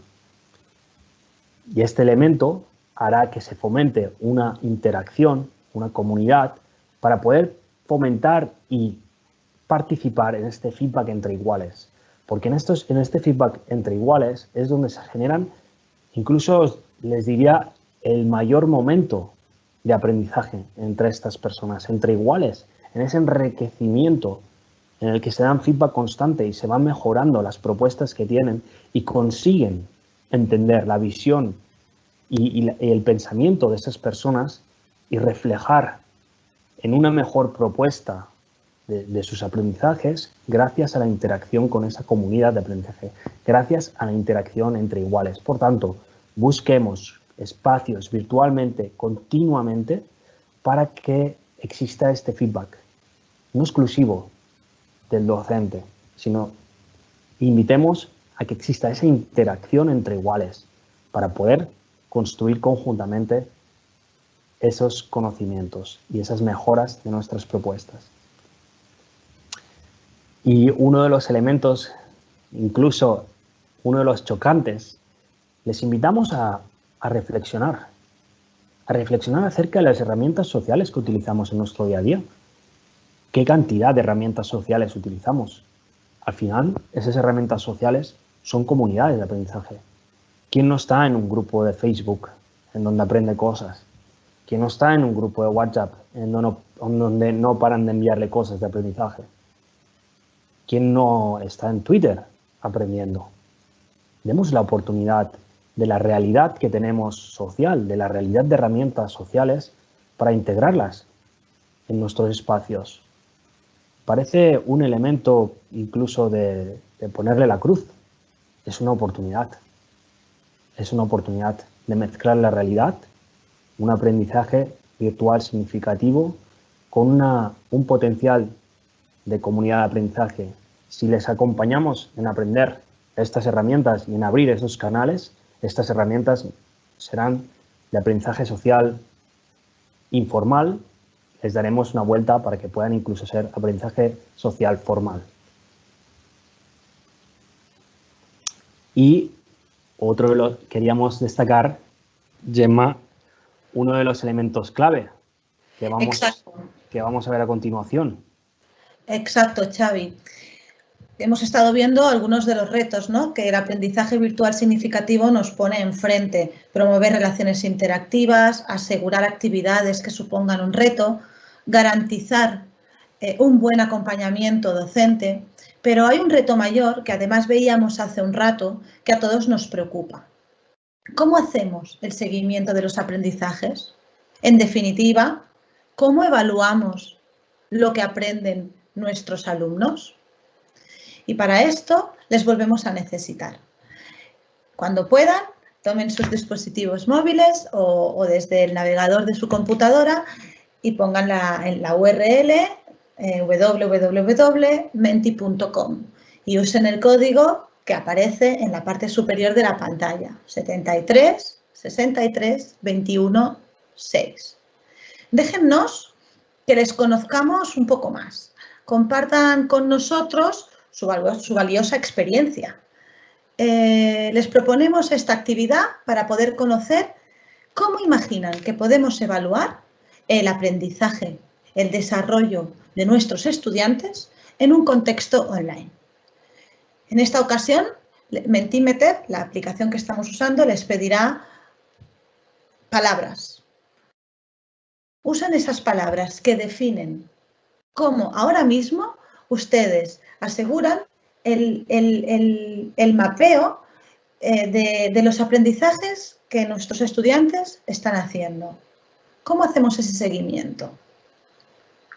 Y este elemento hará que se fomente una interacción, una comunidad, para poder fomentar y participar en este feedback entre iguales. Porque en este feedback entre iguales es donde se generan, incluso les diría, el mayor momento de aprendizaje entre estas personas, entre iguales, en ese enriquecimiento en el que se dan feedback constante y se van mejorando las propuestas que tienen y consiguen entender la visión y el pensamiento de esas personas y reflejar en una mejor propuesta de sus aprendizajes gracias a la interacción con esa comunidad de aprendizaje, gracias a la interacción entre iguales. Por tanto, busquemos espacios virtualmente, continuamente, para que exista este feedback, no exclusivo del docente, sino invitemos a que exista esa interacción entre iguales para poder construir conjuntamente esos conocimientos y esas mejoras de nuestras propuestas. Y uno de los elementos, incluso uno de los chocantes, les invitamos a reflexionar acerca de las herramientas sociales que utilizamos en nuestro día a día. ¿Qué cantidad de herramientas sociales utilizamos? Al final, esas herramientas sociales son comunidades de aprendizaje. ¿Quién no está en un grupo de Facebook en donde aprende cosas? ¿Quién no está en un grupo de WhatsApp en donde no paran de enviarle cosas de aprendizaje? ¿Quién no está en Twitter aprendiendo? Demos la oportunidad de la realidad que tenemos social, de la realidad de herramientas sociales para integrarlas en nuestros espacios. Parece un elemento incluso de ponerle la cruz. Es una oportunidad. Es una oportunidad de mezclar la realidad, un aprendizaje virtual significativo con un potencial de comunidad de aprendizaje. Si les acompañamos en aprender estas herramientas y en abrir esos canales, estas herramientas serán de aprendizaje social informal. Les daremos una vuelta para que puedan incluso ser aprendizaje social formal. Y queríamos destacar, Gemma, uno de los elementos clave que vamos a ver a continuación. Exacto, Xavi. Hemos estado viendo algunos de los retos, ¿no?, que el aprendizaje virtual significativo nos pone enfrente. Promover relaciones interactivas, asegurar actividades que supongan un reto, garantizar un buen acompañamiento docente. Pero hay un reto mayor que además veíamos hace un rato que a todos nos preocupa. ¿Cómo hacemos el seguimiento de los aprendizajes? En definitiva, ¿cómo evaluamos lo que aprenden nuestros alumnos? Y para esto les volvemos a necesitar. Cuando puedan, tomen sus dispositivos móviles o desde el navegador de su computadora y pongan en la URL www.menti.com y usen el código que aparece en la parte superior de la pantalla, 73 63 21 6. Déjennos que les conozcamos un poco más. Compartan con nosotros su valiosa experiencia. Les proponemos esta actividad para poder conocer cómo imaginan que podemos evaluar el aprendizaje, el desarrollo de nuestros estudiantes en un contexto online. En esta ocasión, Mentimeter, la aplicación que estamos usando, les pedirá palabras. Usan esas palabras que definen cómo ahora mismo ustedes aseguran el mapeo de los aprendizajes que nuestros estudiantes están haciendo. ¿Cómo hacemos ese seguimiento?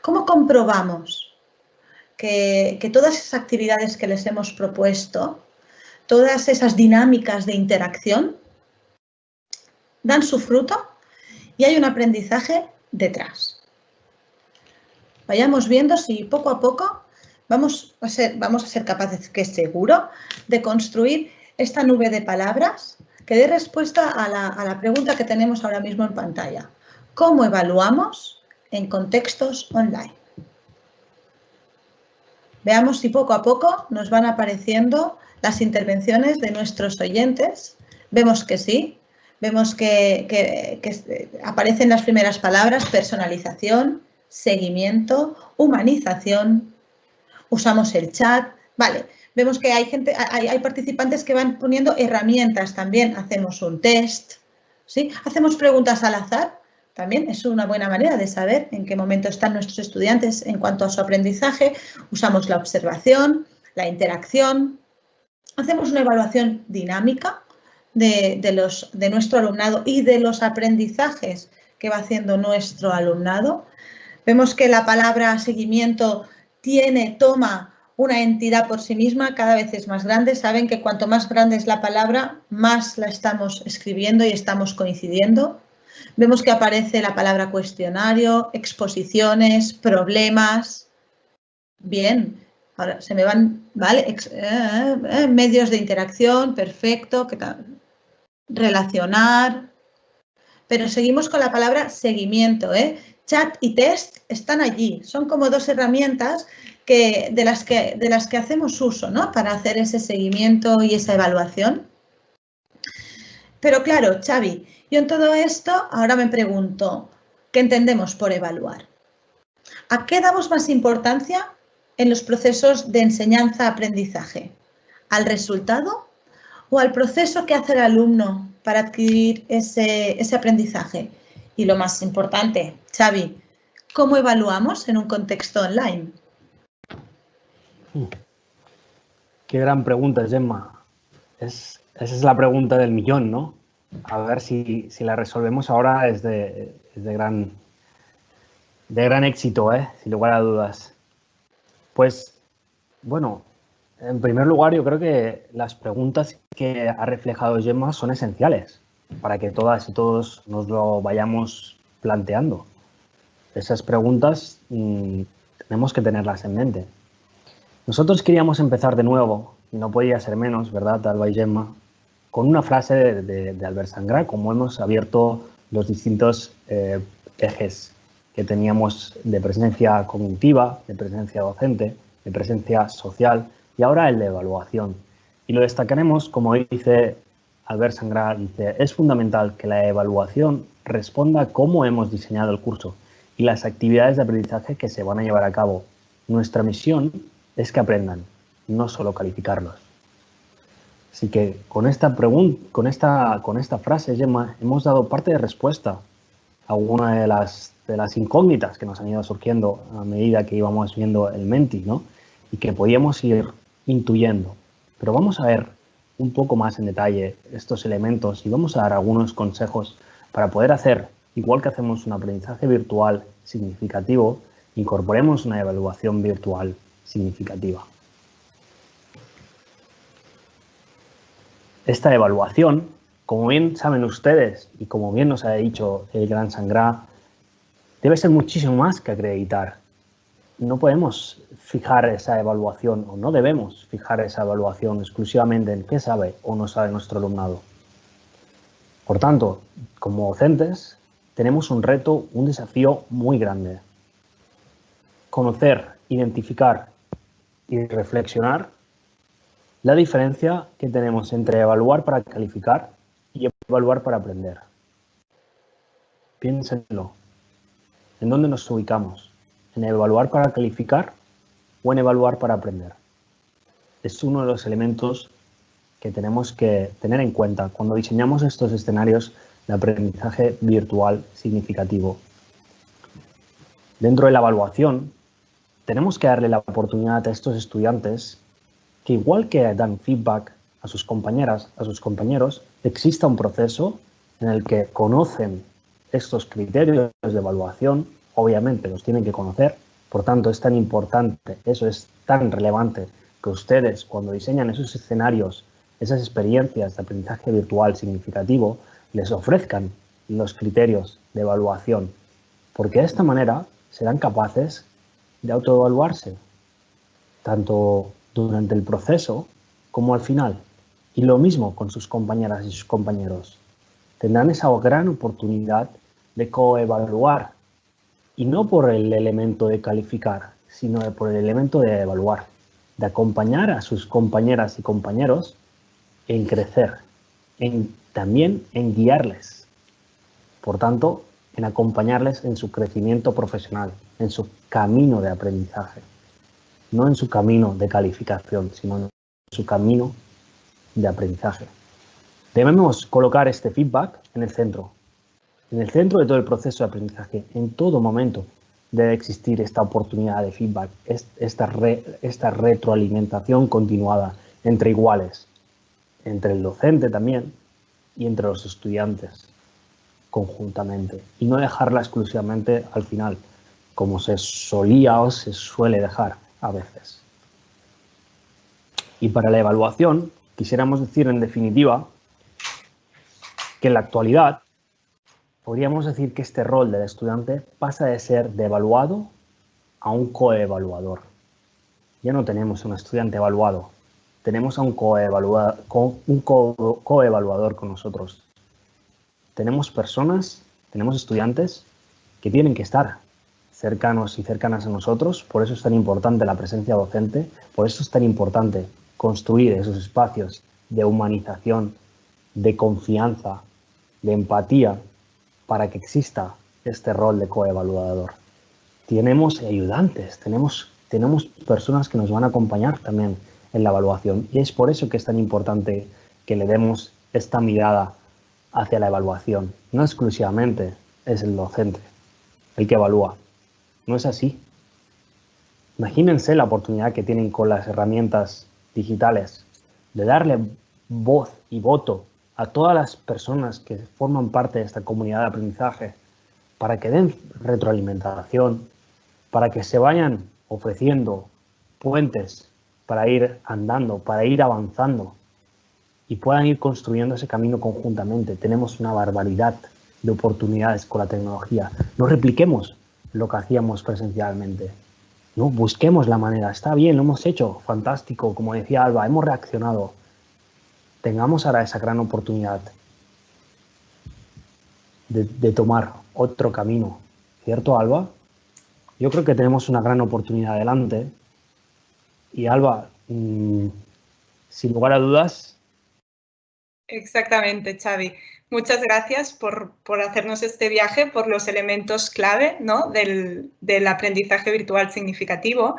¿Cómo comprobamos que todas esas actividades que les hemos propuesto, todas esas dinámicas de interacción, dan su fruto y hay un aprendizaje detrás? Vayamos viendo si poco a poco vamos a ser capaces, que es seguro, de construir esta nube de palabras que dé respuesta a la pregunta que tenemos ahora mismo en pantalla. ¿Cómo evaluamos en contextos online? Veamos si poco a poco nos van apareciendo las intervenciones de nuestros oyentes. Vemos que sí, vemos que aparecen las primeras palabras: personalización, seguimiento, humanización. Usamos el chat. Vale, vemos que hay participantes que van poniendo herramientas también. Hacemos un test, ¿sí? Hacemos preguntas al azar. También es una buena manera de saber en qué momento están nuestros estudiantes en cuanto a su aprendizaje. Usamos la observación, la interacción. Hacemos una evaluación dinámica de nuestro alumnado y de los aprendizajes que va haciendo nuestro alumnado. Vemos que la palabra seguimiento toma una entidad por sí misma, cada vez es más grande. Saben que cuanto más grande es la palabra, más la estamos escribiendo y estamos coincidiendo. Vemos que aparece la palabra cuestionario, exposiciones, problemas. Bien, ahora se me van, ¿vale? Medios de interacción, perfecto. Relacionar. Pero seguimos con la palabra seguimiento, Chat y test están allí. Son como dos herramientas de las que hacemos uso, ¿no?, para hacer ese seguimiento y esa evaluación. Pero claro, Xavi, yo en todo esto ahora me pregunto, ¿qué entendemos por evaluar? ¿A qué damos más importancia en los procesos de enseñanza-aprendizaje? ¿Al resultado o al proceso que hace el alumno para adquirir ese aprendizaje? Y lo más importante, Xavi, ¿cómo evaluamos en un contexto online? Qué gran pregunta, Gemma. Esa es la pregunta del millón, ¿no? A ver si la resolvemos ahora es de gran éxito, sin lugar a dudas. Pues, bueno, en primer lugar, yo creo que las preguntas que ha reflejado Gemma son esenciales para que todas y todos nos lo vayamos planteando. Esas preguntas tenemos que tenerlas en mente. Nosotros queríamos empezar de nuevo, y no podía ser menos, ¿verdad, Alba y Gemma? Con una frase de Albert Sangra, como hemos abierto los distintos ejes que teníamos de presencia cognitiva, de presencia docente, de presencia social y ahora el de evaluación. Y lo destacaremos, como dice Albert Sangra, dice, es fundamental que la evaluación responda a cómo hemos diseñado el curso y las actividades de aprendizaje que se van a llevar a cabo. Nuestra misión es que aprendan, no solo calificarlos. Así que con esta frase, Gemma, hemos dado parte de respuesta a alguna de las incógnitas que nos han ido surgiendo a medida que íbamos viendo el Menti, ¿no? Y que podíamos ir intuyendo. Pero vamos a ver un poco más en detalle estos elementos y vamos a dar algunos consejos para poder hacer, igual que hacemos un aprendizaje virtual significativo, incorporemos una evaluación virtual significativa. Esta evaluación, como bien saben ustedes y como bien nos ha dicho el gran Sangra, debe ser muchísimo más que acreditar. No podemos fijar esa evaluación o no debemos fijar esa evaluación exclusivamente en qué sabe o no sabe nuestro alumnado. Por tanto, como docentes, tenemos un reto, un desafío muy grande. Conocer, identificar y reflexionar la diferencia que tenemos entre evaluar para calificar y evaluar para aprender. Piénsenlo. ¿En dónde nos ubicamos? ¿En evaluar para calificar o en evaluar para aprender? Es uno de los elementos que tenemos que tener en cuenta cuando diseñamos estos escenarios de aprendizaje virtual significativo. Dentro de la evaluación, tenemos que darle la oportunidad a estos estudiantes que, igual que dan feedback a sus compañeras, a sus compañeros, exista un proceso en el que conocen estos criterios de evaluación, obviamente los tienen que conocer, por tanto es tan importante, eso es tan relevante que ustedes cuando diseñan esos escenarios, esas experiencias de aprendizaje virtual significativo, les ofrezcan los criterios de evaluación, porque de esta manera serán capaces de autoevaluarse, tanto durante el proceso como al final. Y lo mismo con sus compañeras y sus compañeros. Tendrán esa gran oportunidad de coevaluar, y no por el elemento de calificar, sino por el elemento de evaluar, de acompañar a sus compañeras y compañeros en crecer, también en guiarles. Por tanto, en acompañarles en su crecimiento profesional, en su camino de aprendizaje. No en su camino de calificación, sino en su camino de aprendizaje. Debemos colocar este feedback en el centro de todo el proceso de aprendizaje. En todo momento debe existir esta oportunidad de feedback, esta retroalimentación continuada entre iguales, entre el docente también y entre los estudiantes conjuntamente, y no dejarla exclusivamente al final, como se solía o se suele dejar a veces. Y para la evaluación, quisiéramos decir en definitiva que en la actualidad podríamos decir que este rol del estudiante pasa de ser de evaluado a un coevaluador. Ya no tenemos un estudiante evaluado, tenemos a un coevaluador con nosotros. Tenemos personas, tenemos estudiantes que tienen que estar cercanos y cercanas a nosotros, por eso es tan importante la presencia docente, por eso es tan importante construir esos espacios de humanización, de confianza, de empatía, para que exista este rol de coevaluador. tenemos ayudantes, tenemos personas que nos van a acompañar también en la evaluación. Y es por eso que es tan importante que le demos esta mirada hacia la evaluación. No exclusivamente es el docente el que evalúa. No es así. Imagínense la oportunidad que tienen con las herramientas digitales de darle voz y voto a todas las personas que forman parte de esta comunidad de aprendizaje para que den retroalimentación, para que se vayan ofreciendo puentes para ir andando, para ir avanzando y puedan ir construyendo ese camino conjuntamente. Tenemos una barbaridad de oportunidades con la tecnología. No repliquemos lo que hacíamos presencialmente. No, busquemos la manera. Está bien, lo hemos hecho, fantástico. Como decía Alba, hemos reaccionado. Tengamos ahora esa gran oportunidad de tomar otro camino. ¿Cierto, Alba? Yo creo que tenemos una gran oportunidad adelante. Y Alba, sin lugar a dudas. Exactamente, Xavi. Muchas gracias por hacernos este viaje, por los elementos clave, ¿no?, del aprendizaje virtual significativo.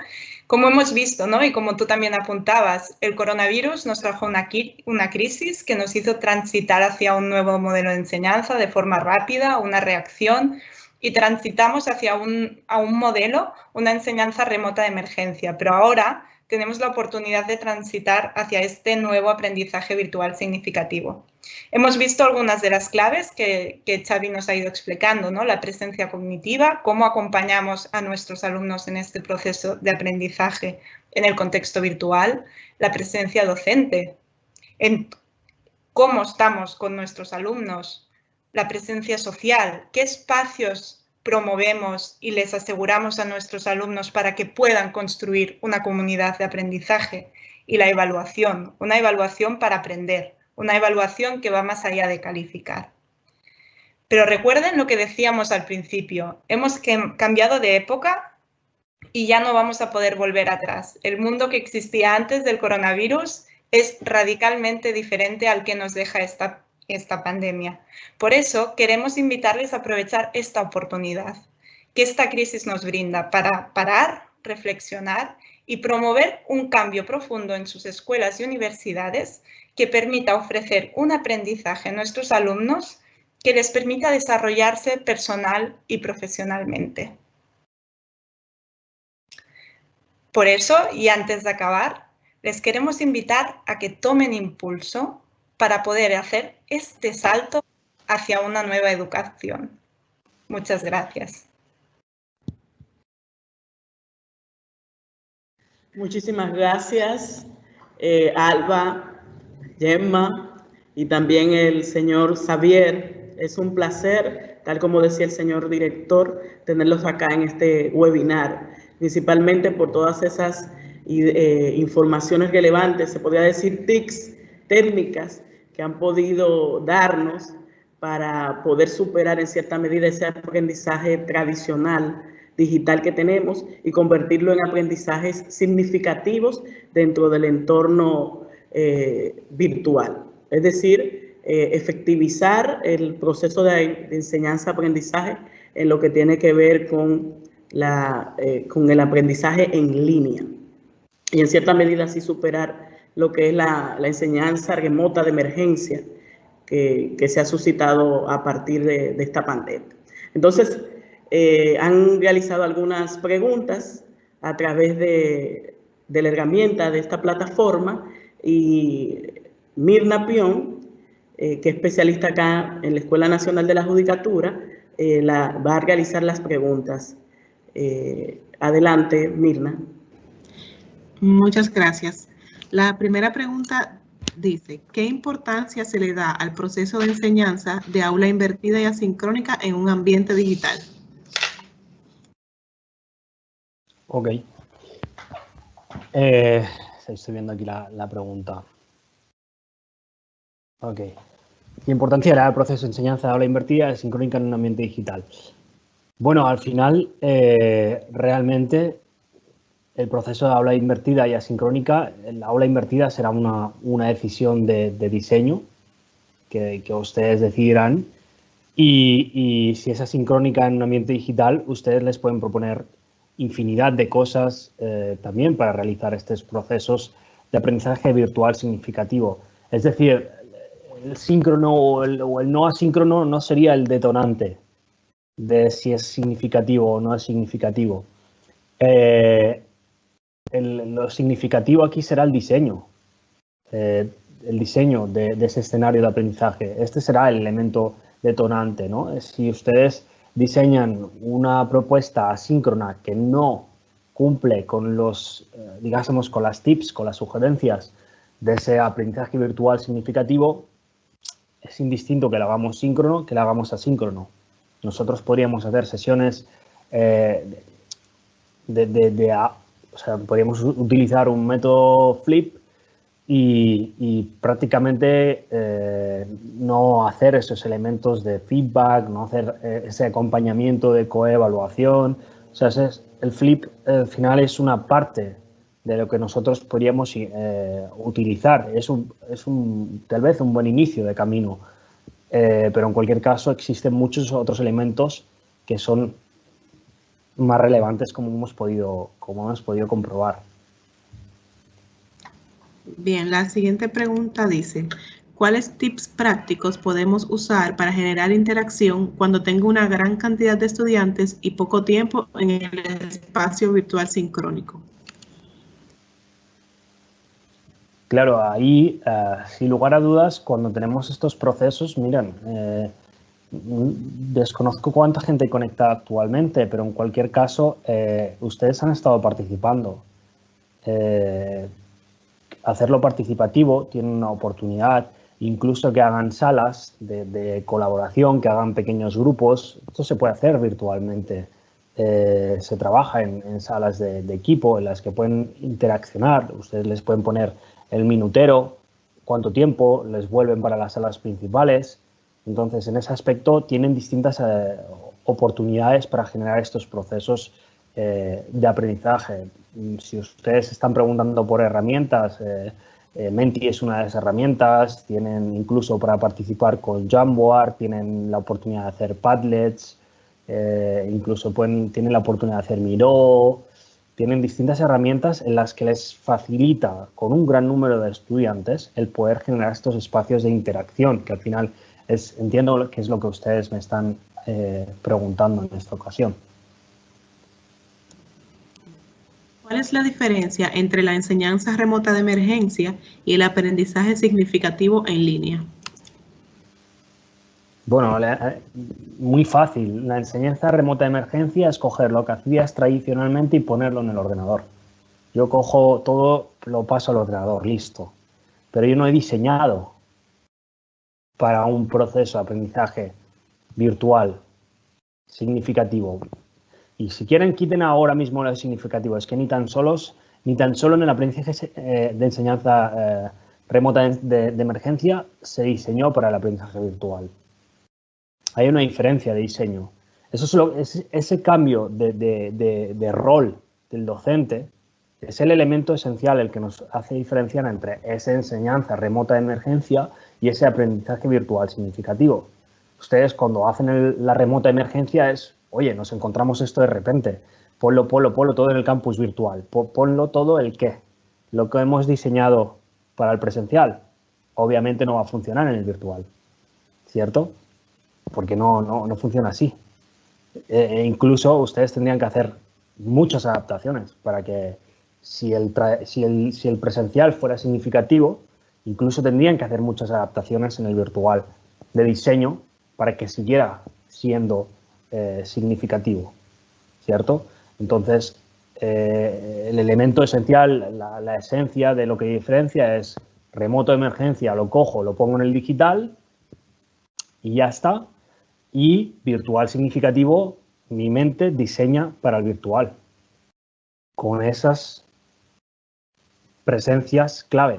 Como hemos visto, ¿no?, y como tú también apuntabas, el coronavirus nos trajo una crisis que nos hizo transitar hacia un nuevo modelo de enseñanza de forma rápida, una reacción, y transitamos hacia a un modelo, una enseñanza remota de emergencia. Pero ahora tenemos la oportunidad de transitar hacia este nuevo aprendizaje virtual significativo. Hemos visto algunas de las claves que Xavi nos ha ido explicando, ¿no? La presencia cognitiva, cómo acompañamos a nuestros alumnos en este proceso de aprendizaje en el contexto virtual, la presencia docente, en cómo estamos con nuestros alumnos, la presencia social, qué espacios promovemos y les aseguramos a nuestros alumnos para que puedan construir una comunidad de aprendizaje, y la evaluación, una evaluación para aprender, una evaluación que va más allá de calificar. Pero recuerden lo que decíamos al principio, hemos cambiado de época y ya no vamos a poder volver atrás. El mundo que existía antes del coronavirus es radicalmente diferente al que nos deja esta pandemia. Por eso queremos invitarles a aprovechar esta oportunidad que esta crisis nos brinda para parar, reflexionar y promover un cambio profundo en sus escuelas y universidades que permita ofrecer un aprendizaje a nuestros alumnos que les permita desarrollarse personal y profesionalmente. Por eso, y antes de acabar, les queremos invitar a que tomen impulso para poder hacer este salto hacia una nueva educación. Muchas gracias. Muchísimas gracias, Alba, Gemma y también el señor Xavier. Es un placer, tal como decía el señor director, tenerlos acá en este webinar, principalmente por todas esas informaciones relevantes, se podría decir tics, técnicas que han podido darnos para poder superar en cierta medida ese aprendizaje tradicional digital que tenemos y convertirlo en aprendizajes significativos dentro del entorno virtual. Es decir, efectivizar el proceso de enseñanza-aprendizaje en lo que tiene que ver con el aprendizaje en línea y en cierta medida así superar lo que es la enseñanza remota de emergencia que se ha suscitado a partir de esta pandemia. Entonces, han realizado algunas preguntas a través de la herramienta de esta plataforma y Mirna Pion, que es especialista acá en la Escuela Nacional de la Judicatura, va a realizar las preguntas. Adelante, Mirna. Muchas gracias. La primera pregunta dice, ¿qué importancia se le da al proceso de enseñanza de aula invertida y asincrónica en un ambiente digital? Ok. Estoy viendo aquí la pregunta. Ok. ¿Qué importancia le da al proceso de enseñanza de aula invertida y asincrónica en un ambiente digital? Bueno, al final, realmente, el proceso de aula invertida y asincrónica, la aula invertida será una decisión de diseño que ustedes decidirán y si es asincrónica en un ambiente digital, ustedes les pueden proponer infinidad de cosas también para realizar estos procesos de aprendizaje virtual significativo. Es decir, el síncrono o el no asíncrono no sería el detonante de si es significativo o no es significativo. Lo significativo aquí será el diseño. El diseño de ese escenario de aprendizaje. Este será el elemento detonante, ¿no? Si ustedes diseñan una propuesta asíncrona que no cumple con los, digamos, con las tips, con las sugerencias de ese aprendizaje virtual significativo, es indistinto que lo hagamos síncrono que lo hagamos asíncrono. Nosotros podríamos hacer sesiones o sea, podríamos utilizar un método flip y prácticamente no hacer esos elementos de feedback, no hacer ese acompañamiento de coevaluación. O sea, el flip al final es una parte de lo que nosotros podríamos utilizar. Es tal vez un buen inicio de camino, pero en cualquier caso existen muchos otros elementos que son más relevantes como hemos podido comprobar. Bien, la siguiente pregunta dice, ¿cuáles tips prácticos podemos usar para generar interacción cuando tengo una gran cantidad de estudiantes y poco tiempo en el espacio virtual sincrónico? Claro, ahí, sin lugar a dudas, cuando tenemos estos procesos, miren, desconozco cuánta gente conecta actualmente, pero en cualquier caso, ustedes han estado participando. Hacerlo participativo, tienen una oportunidad, incluso que hagan salas de colaboración, que hagan pequeños grupos. Esto se puede hacer virtualmente. Se trabaja en salas de equipo en las que pueden interaccionar. Ustedes les pueden poner el minutero, cuánto tiempo, les vuelven para las salas principales. Entonces, en ese aspecto tienen distintas oportunidades para generar estos procesos de aprendizaje. Si ustedes están preguntando por herramientas, Menti es una de esas herramientas, tienen incluso para participar con Jamboard, tienen la oportunidad de hacer Padlets, incluso tienen la oportunidad de hacer Miro, tienen distintas herramientas en las que les facilita con un gran número de estudiantes el poder generar estos espacios de interacción, que al final entiendo que es lo que ustedes me están preguntando en esta ocasión. ¿Cuál es la diferencia entre la enseñanza remota de emergencia y el aprendizaje significativo en línea? Bueno, muy fácil. La enseñanza remota de emergencia es coger lo que hacías tradicionalmente y ponerlo en el ordenador. Yo cojo todo, lo paso al ordenador, listo. Pero yo no he diseñado para un proceso de aprendizaje virtual significativo. Y si quieren, quiten ahora mismo lo significativo. Es que ni tan solo en el aprendizaje de enseñanza remota de emergencia se diseñó para el aprendizaje virtual. Hay una diferencia de diseño. Ese cambio de rol del docente es el elemento esencial, el que nos hace diferenciar entre esa enseñanza remota de emergencia y ese aprendizaje virtual significativo. Ustedes cuando hacen la remota de emergencia es, oye, nos encontramos esto de repente, ponlo todo en el campus virtual, ponlo todo el qué. Lo que hemos diseñado para el presencial, obviamente no va a funcionar en el virtual, ¿cierto? Porque no funciona así. Incluso ustedes tendrían que hacer muchas adaptaciones para que si el presencial fuera significativo, incluso tendrían que hacer muchas adaptaciones en el virtual de diseño para que siguiera siendo significativo, ¿cierto? Entonces, el elemento esencial, la esencia de lo que diferencia es remoto de emergencia, lo cojo, lo pongo en el digital y ya está. Y virtual significativo, mi mente diseña para el virtual. Con esas presencias clave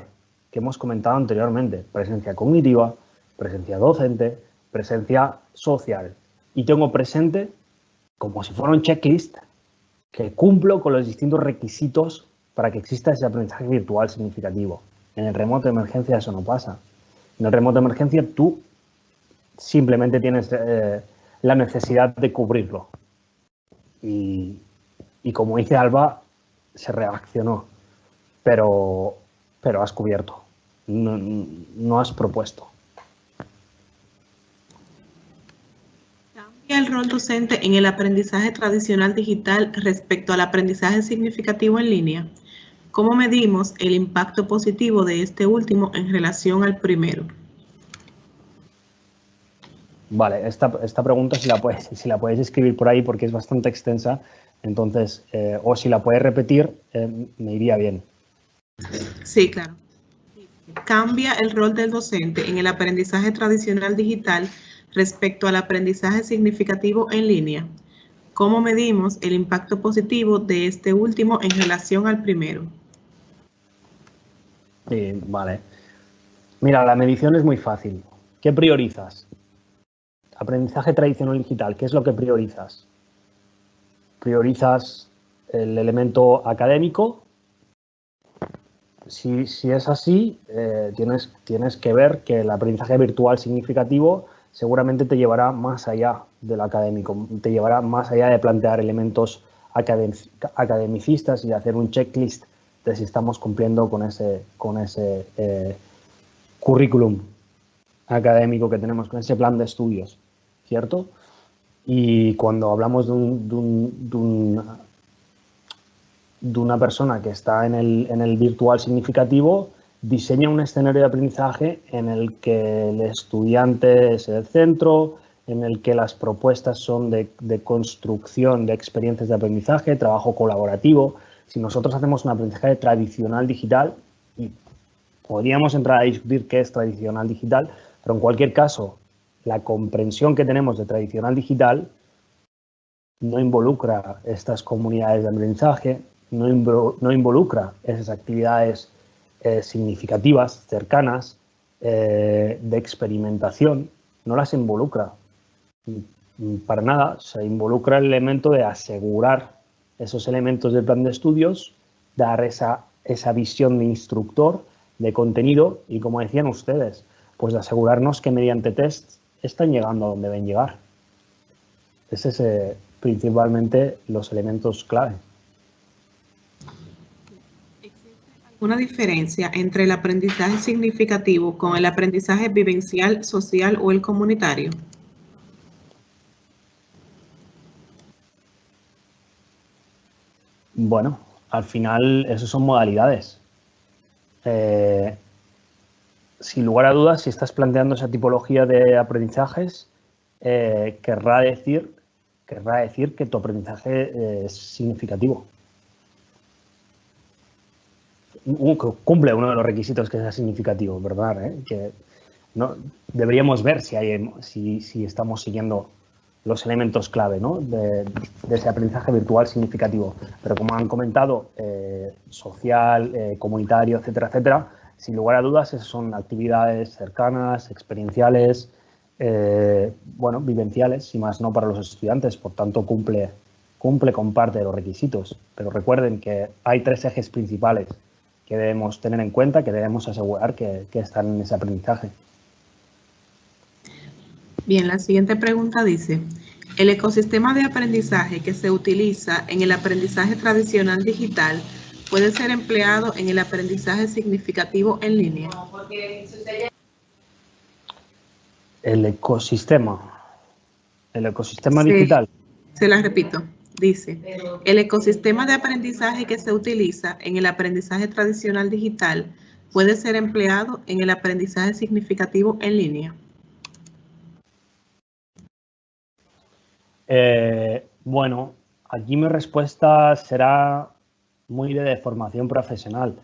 que hemos comentado anteriormente. Presencia cognitiva, presencia docente, presencia social. Y tengo presente, como si fuera un checklist, que cumplo con los distintos requisitos para que exista ese aprendizaje virtual significativo. En el remoto de emergencia eso no pasa. En el remoto de emergencia tú simplemente tienes la necesidad de cubrirlo. Y y como dice Alba, se reaccionó, pero has cubierto, no has propuesto. ¿Cambia el rol docente en el aprendizaje tradicional digital respecto al aprendizaje significativo en línea? ¿Cómo medimos el impacto positivo de este último en relación al primero? Vale, esta pregunta si la puedes escribir por ahí porque es bastante extensa, entonces, o si la puedes repetir, me iría bien. Sí, claro. ¿Cambia el rol del docente en el aprendizaje tradicional digital respecto al aprendizaje significativo en línea? ¿Cómo medimos el impacto positivo de este último en relación al primero? Sí, vale. Mira, la medición es muy fácil. ¿Qué priorizas? Aprendizaje tradicional digital, ¿qué es lo que priorizas? ¿Priorizas el elemento académico? Si es así, tienes que ver que el aprendizaje virtual significativo seguramente te llevará más allá del académico, te llevará más allá de plantear elementos academicistas y de hacer un checklist de si estamos cumpliendo con ese currículum académico que tenemos, con ese plan de estudios, ¿cierto? Y cuando hablamos de una persona que está en el virtual significativo, diseña un escenario de aprendizaje en el que el estudiante es el centro, en el que las propuestas son de construcción de experiencias de aprendizaje, trabajo colaborativo. Si nosotros hacemos un aprendizaje tradicional digital, y podríamos entrar a discutir qué es tradicional digital, pero en cualquier caso, la comprensión que tenemos de tradicional digital no involucra estas comunidades de aprendizaje, no involucra esas actividades significativas, cercanas, de experimentación, no las involucra. Para nada, se involucra el elemento de asegurar esos elementos del plan de estudios, dar esa visión de instructor, de contenido y, como decían ustedes, pues de asegurarnos que mediante tests están llegando a donde deben llegar. Ese es principalmente los elementos clave. ¿Alguna diferencia entre el aprendizaje significativo con el aprendizaje vivencial, social o el comunitario? Bueno, al final esos son modalidades. Sin lugar a dudas, si estás planteando esa tipología de aprendizajes, querrá decir que tu aprendizaje es significativo. Cumple uno de los requisitos que sea significativo, ¿verdad? Que no, deberíamos ver si estamos siguiendo los elementos clave, ¿no? de ese aprendizaje virtual significativo. Pero como han comentado, social, comunitario, etcétera, etcétera, sin lugar a dudas, esas son actividades cercanas, experienciales, bueno, vivenciales, si más no para los estudiantes, por tanto cumple con parte de los requisitos. Pero recuerden que hay 3 ejes principales que debemos tener en cuenta, que debemos asegurar que están en ese aprendizaje. Bien, la siguiente pregunta dice, ¿el ecosistema de aprendizaje que se utiliza en el aprendizaje tradicional digital puede ser empleado en el aprendizaje significativo en línea? El ecosistema digital. Se la repito. Dice, ¿el ecosistema de aprendizaje que se utiliza en el aprendizaje tradicional digital puede ser empleado en el aprendizaje significativo en línea? Bueno, aquí mi respuesta será muy de formación profesional,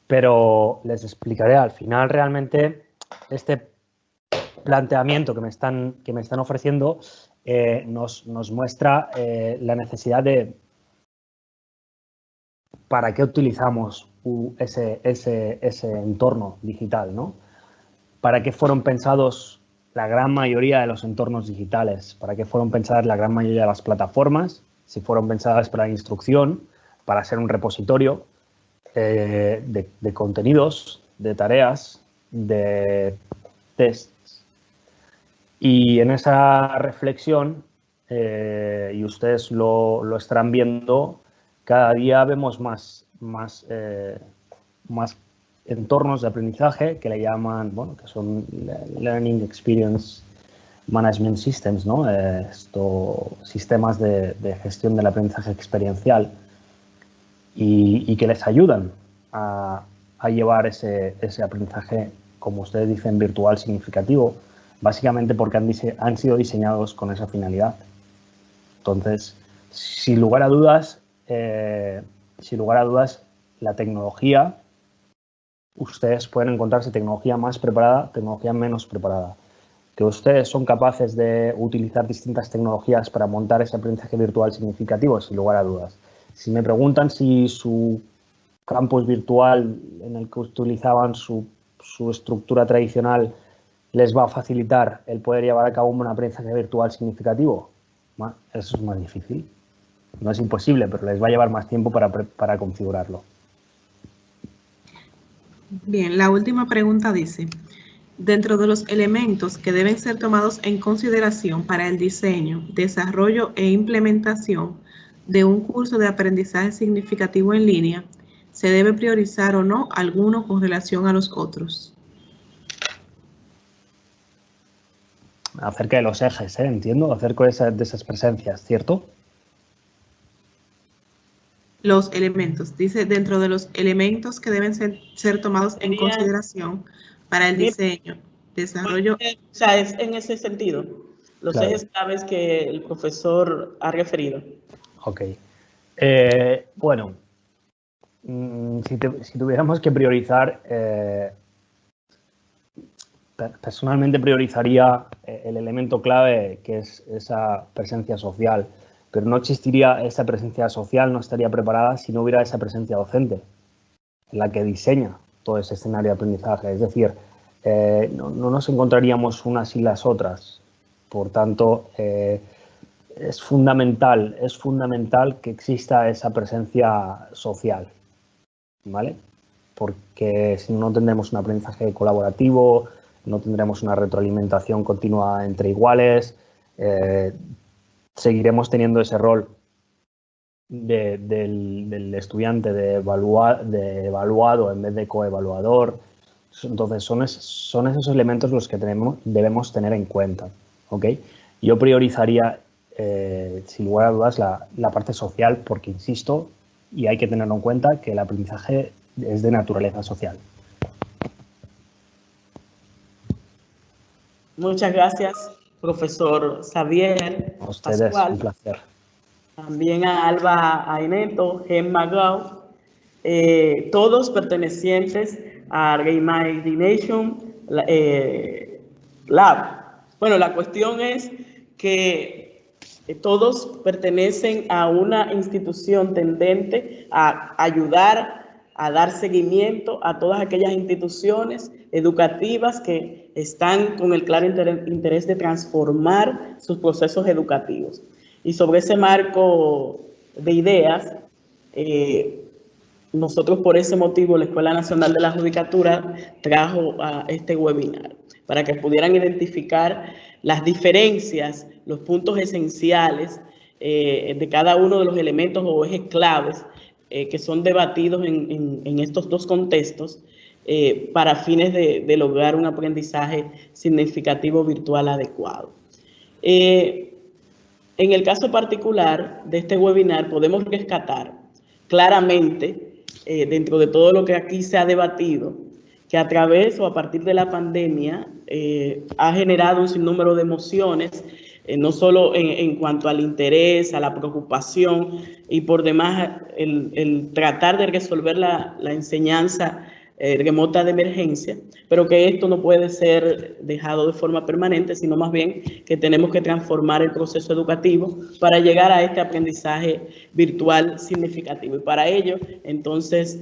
pero les explicaré. Al final, realmente, este planteamiento que me están ofreciendo nos muestra la necesidad de para qué utilizamos ese entorno digital, ¿no? ¿Para qué fueron pensados la gran mayoría de los entornos digitales? ¿Para qué fueron pensadas la gran mayoría de las plataformas? Si fueron pensadas para instrucción, para ser un repositorio de contenidos, de tareas, de tests. Y en esa reflexión, y ustedes lo estarán viendo, cada día vemos más entornos de aprendizaje que le llaman, bueno, que son Learning Experience Management Systems, ¿no? Sistemas de gestión del aprendizaje experiencial y que les ayudan a llevar ese aprendizaje, como ustedes dicen, virtual significativo, básicamente porque han sido diseñados con esa finalidad. Entonces, sin lugar a dudas, la tecnología, ustedes pueden encontrarse tecnología más preparada, tecnología menos preparada. Que ustedes son capaces de utilizar distintas tecnologías para montar ese aprendizaje virtual significativo, sin lugar a dudas. Si me preguntan si su campus virtual en el que utilizaban su estructura tradicional les va a facilitar el poder llevar a cabo un aprendizaje virtual significativo, eso es más difícil. No es imposible, pero les va a llevar más tiempo para configurarlo. Bien, la última pregunta dice, dentro de los elementos que deben ser tomados en consideración para el diseño, desarrollo e implementación de un curso de aprendizaje significativo en línea, ¿se debe priorizar o no alguno con relación a los otros? Acerca de los ejes, entiendo, acerca de esas presencias, ¿cierto? Los elementos, dice, dentro de los elementos que deben ser tomados en consideración para el diseño, desarrollo. O sea, es en ese sentido, los Claro. ejes claves que el profesor ha referido. Ok. Bueno, si tuviéramos que priorizar, personalmente priorizaría el elemento clave, que es esa presencia social, pero no existiría esa presencia social, no estaría preparada si no hubiera esa presencia docente, la que diseña todo ese escenario de aprendizaje. Es decir, no nos encontraríamos unas sin las otras. Por tanto, es fundamental que exista esa presencia social, ¿vale? Porque si no tendremos un aprendizaje colaborativo, no tendremos una retroalimentación continua entre iguales, seguiremos teniendo ese rol del estudiante de evaluado en vez de coevaluador. Entonces, son esos elementos los que debemos tener en cuenta, ¿ok? Yo priorizaría, sin lugar a dudas, la parte social porque, insisto, y hay que tenerlo en cuenta, que el aprendizaje es de naturaleza social. Muchas gracias, profesor Xavier A ustedes, Pascual. un placer. También a Alba Aineto, Gemma Grau, todos pertenecientes a Reimagination Lab. Bueno, la cuestión es que todos pertenecen a una institución tendente a ayudar a dar seguimiento a todas aquellas instituciones educativas que están con el claro interés de transformar sus procesos educativos. Y sobre ese marco de ideas, nosotros por ese motivo, la Escuela Nacional de la Judicatura trajo a este webinar para que pudieran identificar las diferencias, los puntos esenciales de cada uno de los elementos o ejes claves que son debatidos en estos dos contextos para fines de lograr un aprendizaje significativo virtual adecuado. En el caso particular de este webinar podemos rescatar claramente, dentro de todo lo que aquí se ha debatido, que a través o a partir de la pandemia ha generado un sinnúmero de emociones, no solo en cuanto al interés, a la preocupación y por demás el tratar de resolver la enseñanza remota de emergencia, pero que esto no puede ser dejado de forma permanente, sino más bien que tenemos que transformar el proceso educativo para llegar a este aprendizaje virtual significativo. Y para ello, entonces,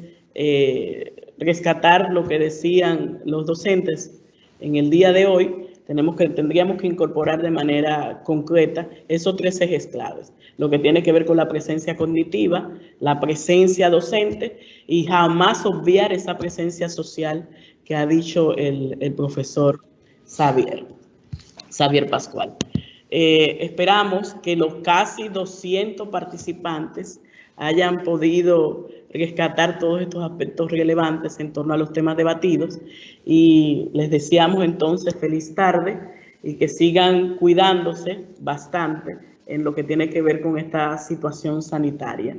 rescatar lo que decían los docentes en el día de hoy, tendríamos que incorporar de manera concreta esos tres ejes claves, lo que tiene que ver con la presencia cognitiva, la presencia docente y jamás obviar esa presencia social que ha dicho el profesor Xavier Pascual. Esperamos que los casi 200 participantes hayan podido rescatar todos estos aspectos relevantes en torno a los temas debatidos, y les deseamos entonces feliz tarde y que sigan cuidándose bastante en lo que tiene que ver con esta situación sanitaria.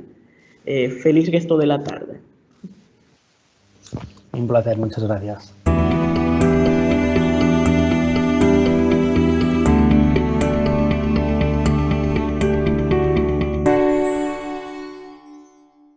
Feliz resto de la tarde. Un placer, muchas gracias.